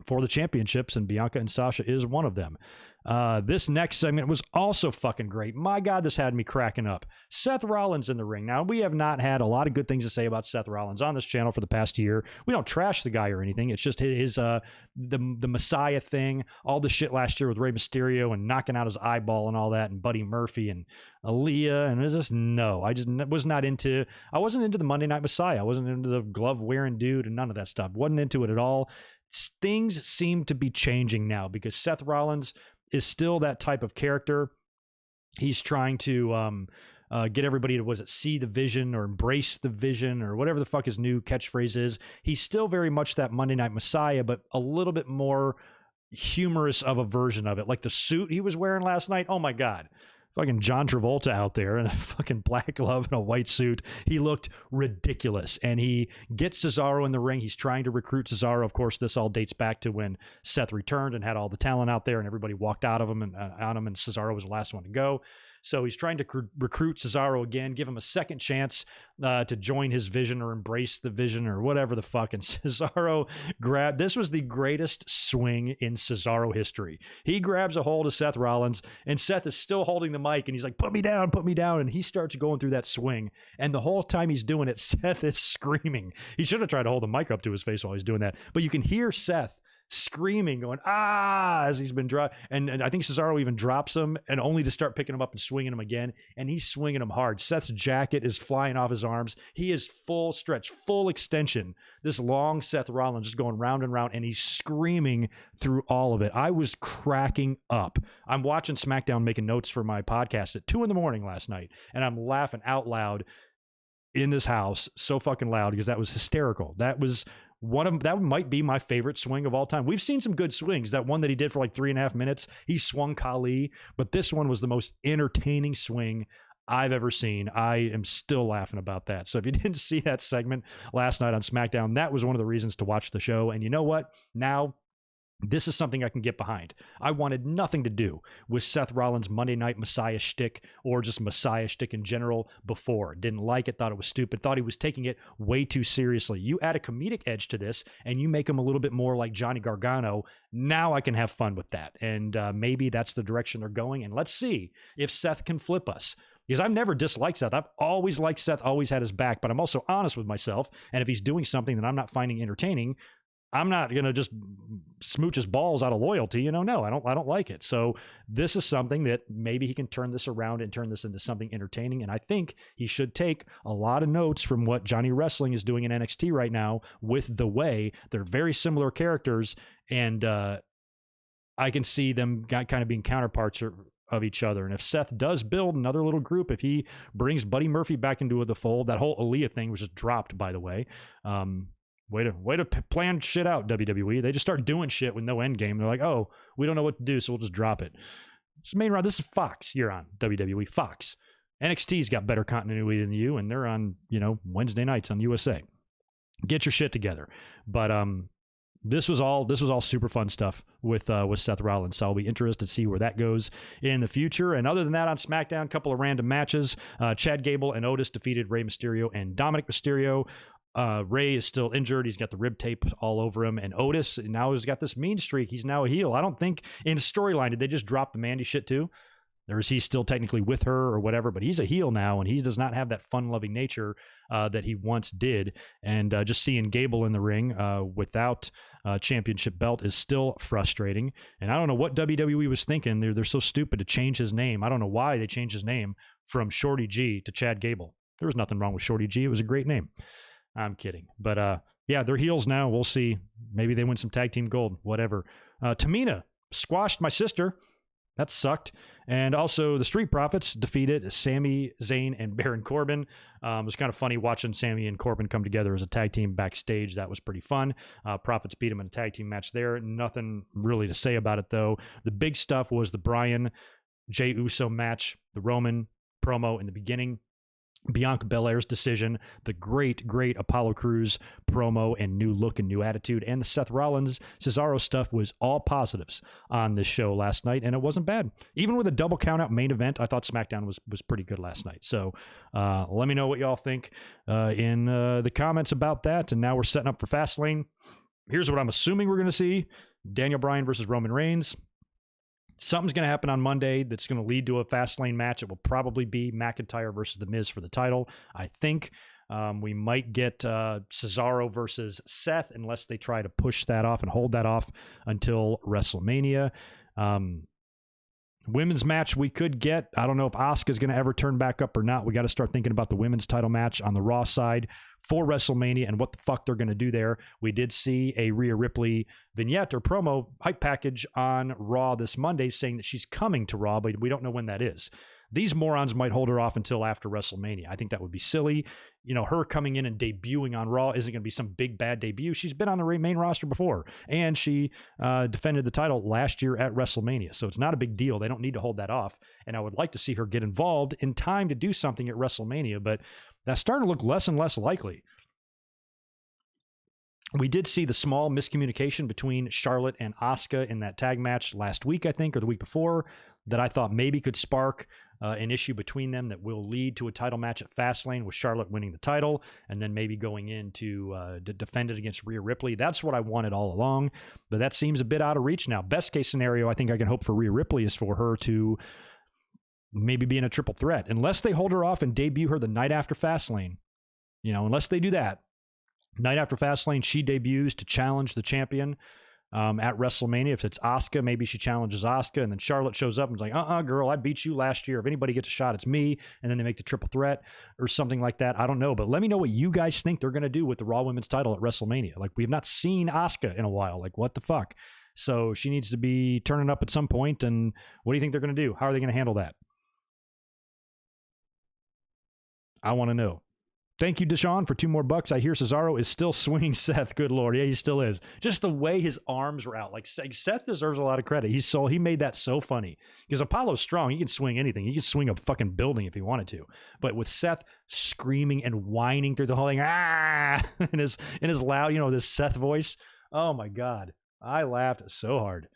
for the championships, and Bianca and Sasha is one of them. This next segment was also fucking great. My God, this had me cracking up. Seth Rollins in the ring. Now, we have not had a lot of good things to say about Seth Rollins on this channel for the past year. We don't trash the guy or anything. It's just his the Messiah thing, all the shit last year with Rey Mysterio and knocking out his eyeball and all that, and Buddy Murphy and Aaliyah, and it was just I wasn't into the Monday Night Messiah. I wasn't into the glove wearing dude and none of that stuff. Wasn't into it at all. Things seem to be changing now because Seth Rollins is still that type of character. He's trying to get everybody to, see the vision or embrace the vision or whatever the fuck his new catchphrase is. He's still very much that Monday Night Messiah, but a little bit more humorous of a version of it. Like the suit he was wearing last night. Oh my God. Fucking John Travolta out there in a fucking black glove and a white suit. He looked ridiculous. And he gets Cesaro in the ring. He's trying to recruit Cesaro. Of course, this all dates back to when Seth returned and had all the talent out there and everybody walked out of him and on him, and Cesaro was the last one to go. So he's trying to recruit Cesaro again, give him a second chance to join his vision or embrace the vision or whatever the fuck. And Cesaro this was the greatest swing in Cesaro history. He grabs a hold of Seth Rollins, and Seth is still holding the mic, and he's like, put me down. And he starts going through that swing. And the whole time he's doing it, Seth is screaming. He should have tried to hold the mic up to his face while he's doing that. But you can hear Seth screaming, going, as he's been dropped. And I think Cesaro even drops him, and only to start picking him up and swinging him again. And he's swinging him hard. Seth's jacket is flying off his arms. He is full stretch, full extension. This long Seth Rollins just going round and round, and he's screaming through all of it. I was cracking up. I'm watching Smackdown, making notes for my podcast at 2 a.m. last night, and I'm laughing out loud in this house so fucking loud because that was hysterical. That might be my favorite swing of all time. We've seen some good swings. That one that he did for like 3.5 minutes, he swung Khali, but this one was the most entertaining swing I've ever seen. I am still laughing about that. So if you didn't see that segment last night on SmackDown, that was one of the reasons to watch the show. And you know what? Now, this is something I can get behind. I wanted nothing to do with Seth Rollins' Monday Night Messiah shtick or just Messiah shtick in general before. Didn't like it, thought it was stupid, thought he was taking it way too seriously. You add a comedic edge to this and you make him a little bit more like Johnny Gargano. Now I can have fun with that. And maybe that's the direction they're going. And let's see if Seth can flip us. Because I've never disliked Seth. I've always liked Seth, always had his back, but I'm also honest with myself. And if he's doing something that I'm not finding entertaining, I'm not going to just smooch his balls out of loyalty. No, I don't like it. So this is something that maybe he can turn this around and turn this into something entertaining. And I think he should take a lot of notes from what Johnny Wrestling is doing in NXT right now with The Way. They're very similar characters. And I can see them kind of being counterparts of each other. And if Seth does build another little group, if he brings Buddy Murphy back into the fold, that whole Aaliyah thing was just dropped, by the way. Way to plan shit out, WWE. They just start doing shit with no end game. They're like, oh, we don't know what to do, so we'll just drop it. It's main round. This is Fox. You're on WWE. Fox. NXT's got better continuity than you, and they're on, Wednesday nights on USA. Get your shit together. But this was all super fun stuff with Seth Rollins. So I'll be interested to see where that goes in the future. And other than that, on SmackDown, a couple of random matches. Chad Gable and Otis defeated Rey Mysterio and Dominic Mysterio. Rey is still injured. He's got the rib tape all over him. And Otis now has got this mean streak. He's now a heel. I don't think in storyline, did they just drop the Mandy shit too? Or is he still technically with her or whatever? But he's a heel now, and he does not have that fun-loving nature that he once did. And just seeing Gable in the ring without a championship belt is still frustrating. And I don't know what WWE was thinking. They're so stupid to change his name. I don't know why they changed his name from Shorty G to Chad Gable. There was nothing wrong with Shorty G. It was a great name. I'm kidding. But yeah, they're heels now. We'll see. Maybe they win some tag team gold, whatever. Tamina squashed my sister. That sucked. And also the Street Profits defeated Sami Zayn and Baron Corbin. It was kind of funny watching Sami and Corbin come together as a tag team backstage. That was pretty fun. Profits beat them in a tag team match there. Nothing really to say about it, though. The big stuff was the Bryan Jey Uso match, the Roman promo in the beginning, Bianca Belair's decision, the great Apollo Crews promo and new look and new attitude, and the Seth Rollins Cesaro stuff was all positives on this show last night, and it wasn't bad. Even with a double count-out main event, I thought SmackDown was pretty good last night. So let me know what y'all think in the comments about that. And now we're setting up for Fastlane. Here's what I'm assuming we're going to see. Daniel Bryan versus Roman Reigns. Something's going to happen on Monday that's going to lead to a Fastlane match. It will probably be McIntyre versus The Miz for the title. I think we might get Cesaro versus Seth unless they try to push that off and hold that off until WrestleMania. Women's match we could get. I don't know if Asuka's going to ever turn back up or not. We got to start thinking about the women's title match on the Raw side for WrestleMania and what the fuck they're going to do there. We did see a Rhea Ripley vignette or promo hype package on Raw this Monday saying that she's coming to Raw, but we don't know when that is. These morons might hold her off until after WrestleMania. I think that would be silly. Her coming in and debuting on Raw isn't going to be some big bad debut. She's been on the main roster before, and she defended the title last year at WrestleMania. So it's not a big deal. They don't need to hold that off. And I would like to see her get involved in time to do something at WrestleMania, but that's starting to look less and less likely. We did see the small miscommunication between Charlotte and Asuka in that tag match last week, I think, or the week before, that I thought maybe could spark an issue between them that will lead to a title match at Fastlane with Charlotte winning the title and then maybe going in to defend it against Rhea Ripley. That's what I wanted all along, but that seems a bit out of reach now. Best case scenario I think I can hope for Rhea Ripley is for her to maybe be in a triple threat. Unless they hold her off and debut her the night after Fastlane, unless they do that, night after Fastlane, she debuts to challenge the champion at WrestleMania. If it's Asuka, maybe she challenges Asuka, and then Charlotte shows up and is like, girl, I beat you last year. If anybody gets a shot, it's me. And then they make the triple threat or something like that. I don't know, but let me know what you guys think they're going to do with the Raw Women's title at WrestleMania. Like, we have not seen Asuka in a while. Like, what the fuck? So she needs to be turning up at some point, and what do you think they're going to do? How are they going to handle that? I want to know. thank you, Deshaun, for $2 more. I hear Cesaro is still swinging Seth. Good Lord. Yeah, he still is. Just the way his arms were out. Like, Seth deserves a lot of credit. He made that so funny. Because Apollo's strong. He can swing anything. He can swing a fucking building if he wanted to. But with Seth screaming and whining through the whole thing, in his loud, this Seth voice. Oh, my God. I laughed so hard.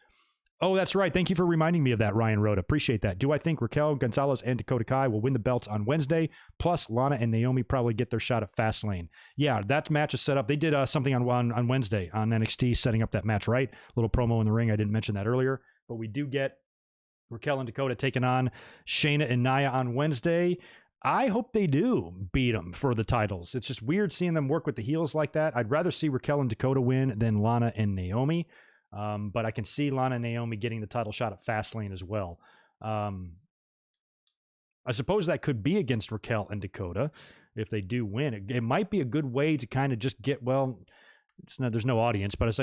Oh, that's right. Thank you for reminding me of that, Ryan Rhoda. Appreciate that. Do I think Raquel Gonzalez and Dakota Kai will win the belts on Wednesday? Plus, Lana and Naomi probably get their shot at Fastlane. Yeah, that match is set up. They did something on Wednesday on NXT, setting up that match, right? Little promo in the ring. I didn't mention that earlier. But we do get Raquel and Dakota taking on Shayna and Nia on Wednesday. I hope they do beat them for the titles. It's just weird seeing them work with the heels like that. I'd rather see Raquel and Dakota win than Lana and Naomi. But I can see Lana and Naomi getting the title shot at Fastlane as well. I suppose that could be against Raquel and Dakota if they do win. It might be a good way to kind of just get, there's no audience, but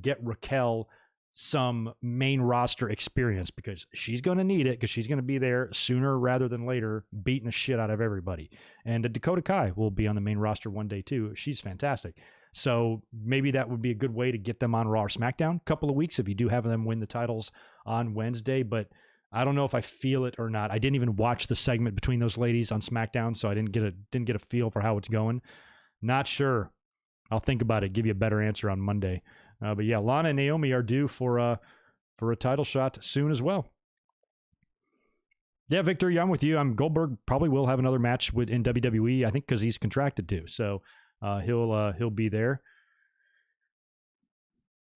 get Raquel some main roster experience because she's going to need it because she's going to be there sooner rather than later beating the shit out of everybody. And Dakota Kai will be on the main roster one day too. She's fantastic. So maybe that would be a good way to get them on Raw or SmackDown a couple of weeks if you do have them win the titles on Wednesday. But I don't know if I feel it or not. I didn't even watch the segment between those ladies on SmackDown, so I didn't get a feel for how it's going. Not sure. I'll think about it, give you a better answer on Monday. But yeah, Lana and Naomi are due for a title shot soon as well. Yeah, Victor, I'm with you. Goldberg probably will have another match in WWE, I think, because he's contracted to. So he'll be there.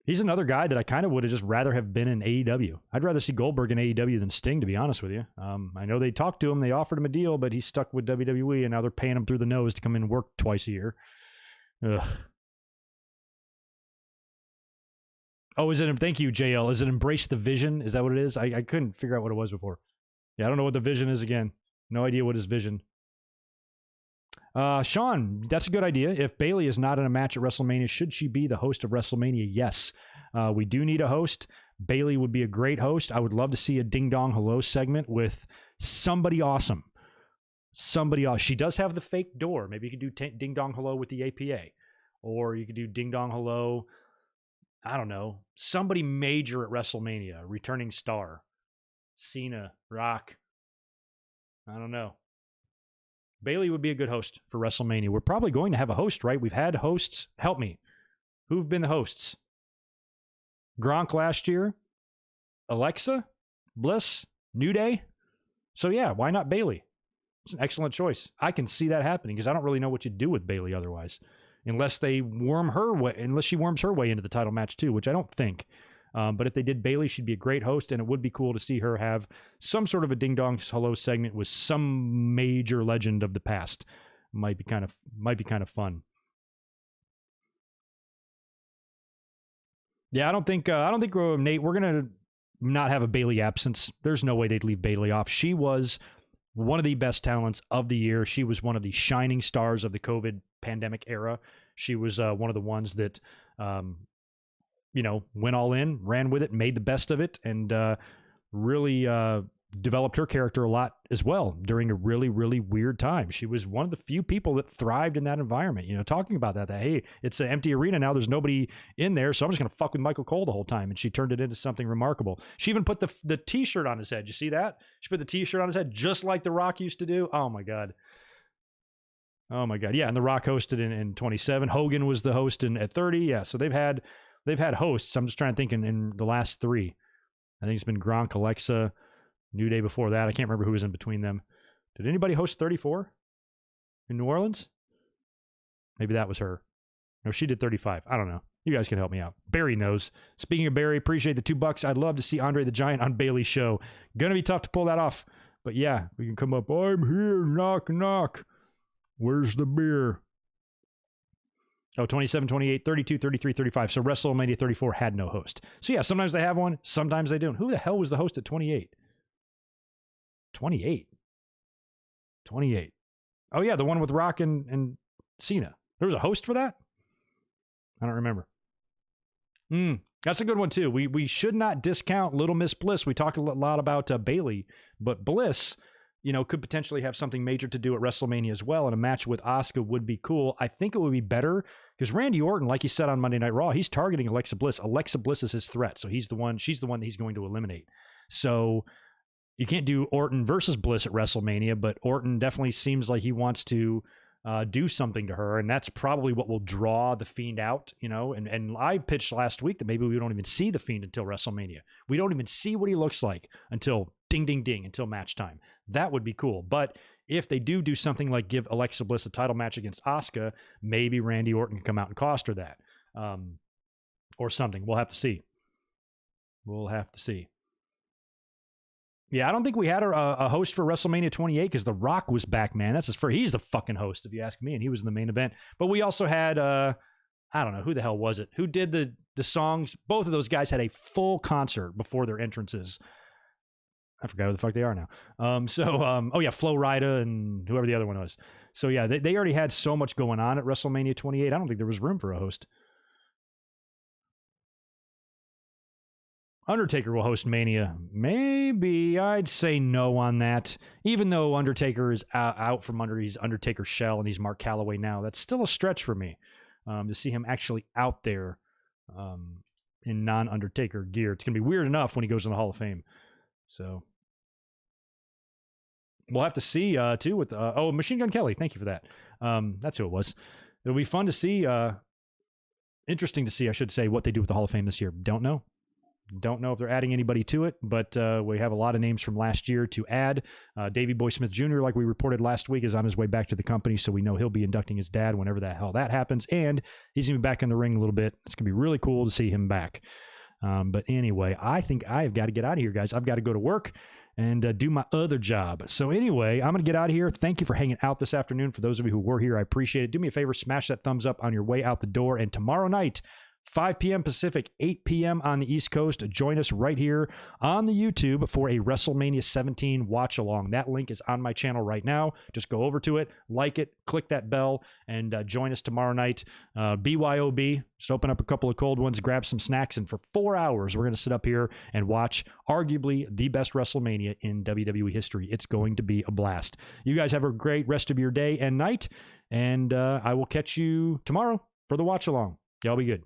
He's another guy that I kind of would have just rather have been in AEW. I'd rather see Goldberg in AEW than Sting, to be honest with you. I know they talked to him, they offered him a deal, but he's stuck with WWE, and now they're paying him through the nose to come in and work twice a year. Ugh. Oh, thank you, JL. Is it Embrace the Vision? Is that what it is? I couldn't figure out what it was before. Yeah, I don't know what the vision is again. No idea what is vision. Sean, that's a good idea. If Bayley is not in a match at WrestleMania, should she be the host of WrestleMania? Yes. We do need a host. Bayley would be a great host. I would love to see a Ding Dong Hello segment with somebody awesome. Somebody awesome. She does have the fake door. Maybe you could do Ding Dong Hello with the APA. Or you could do Ding Dong Hello, I don't know, somebody major at WrestleMania, returning star. Cena, Rock. I don't know. Bayley would be a good host for WrestleMania. We're probably going to have a host, right? We've had hosts. Help me. Who've been the hosts? Gronk last year. Alexa? Bliss? New Day? So yeah, why not Bayley? It's an excellent choice. I can see that happening because I don't really know what you'd do with Bayley otherwise. Unless she worms her way into the title match too, which I don't think. But if they did Bayley, she'd be a great host, and it would be cool to see her have some sort of a Ding Dong Hello segment with some major legend of the past. Might be kind of fun. Yeah, I don't think Nate, we're gonna not have a Bayley absence. There's no way they'd leave Bayley off. She was one of the best talents of the year. She was one of the shining stars of the COVID pandemic era. She was one of the ones that went all in, ran with it, made the best of it, and really developed her character a lot as well during a really, really weird time. She was one of the few people that thrived in that environment, talking about that, hey, it's an empty arena now, there's nobody in there, so I'm just going to fuck with Michael Cole the whole time, and she turned it into something remarkable. She even put the t-shirt on his head. You see that? She put the t-shirt on his head just like The Rock used to do. Oh, my God. Yeah, and The Rock hosted in 27. Hogan was the host at 30. Yeah, so they've had hosts. I'm just trying to think in the last three. I think it's been Gronk, Alexa, New Day before that. I can't remember who was in between them. Did anybody host 34 in New Orleans? Maybe that was her. No, she did 35. I don't know. You guys can help me out. Barry knows. Speaking of Barry, appreciate the $2. I'd love to see Andre the Giant on Bayley's show. Gonna be tough to pull that off. But yeah, we can come up. I'm here. Knock, knock. Where's the beer? Oh, 27, 28, 32, 33, 35. So WrestleMania 34 had no host. So yeah, sometimes they have one, sometimes they don't. Who the hell was the host at 28? 28. Oh yeah, the one with Rock and Cena. There was a host for that? I don't remember. That's a good one too. We should not discount Little Miss Bliss. We talked a lot about Bayley, but Bliss could potentially have something major to do at WrestleMania as well, and a match with Asuka would be cool. I think it would be better because Randy Orton, like he said on Monday Night Raw, he's targeting Alexa Bliss. Alexa Bliss is his threat, so she's the one that he's going to eliminate. So you can't do Orton versus Bliss at WrestleMania, but Orton definitely seems like he wants to do something to her, and that's probably what will draw the Fiend out, and I pitched last week that maybe we don't even see the Fiend until WrestleMania. We don't even see what he looks like until ding, ding, ding, until match time. That would be cool. But if they do something like give Alexa Bliss a title match against Asuka, maybe Randy Orton can come out and cost her that, or something. We'll have to see. Yeah, I don't think we had a host for WrestleMania 28 because The Rock was back, man. That's he's the fucking host, if you ask me, and he was in the main event. But we also had, I don't know, who the hell was it? Who did the songs? Both of those guys had a full concert before their entrances. I forgot who the fuck they are now. Flo Rida and whoever the other one was. So yeah, they already had so much going on at WrestleMania 28. I don't think there was room for a host. Undertaker will host Mania. Maybe. I'd say no on that. Even though Undertaker is out from under his Undertaker shell and he's Mark Calloway now, that's still a stretch for me to see him actually out there in non-Undertaker gear. It's going to be weird enough when he goes in the Hall of Fame. So we'll have to see, too, with Machine Gun Kelly. Thank you for that. That's who it was. It'll be fun to see. Interesting to see, I should say, what they do with the Hall of Fame this year. Don't know if they're adding anybody to it, but we have a lot of names from last year to add. Davey Boy Smith Jr., like we reported last week, is on his way back to the company, so we know he'll be inducting his dad whenever the hell that happens, and he's going to be back in the ring a little bit. It's going to be really cool to see him back. But anyway, I think I've got to get out of here, guys. I've got to go to work and do my other job. So anyway, I'm going to get out of here. Thank you for hanging out this afternoon. For those of you who were here, I appreciate it. Do me a favor, smash that thumbs up on your way out the door, and tomorrow night, 5 p.m. Pacific, 8 p.m. on the East Coast. Join us right here on the YouTube for a WrestleMania 17 watch along. That link is on my channel right now. Just go over to it, like it, click that bell, and join us tomorrow night. BYOB, just open up a couple of cold ones, grab some snacks, and for 4 hours, we're going to sit up here and watch arguably the best WrestleMania in WWE history. It's going to be a blast. You guys have a great rest of your day and night, and I will catch you tomorrow for the watch along. Y'all be good.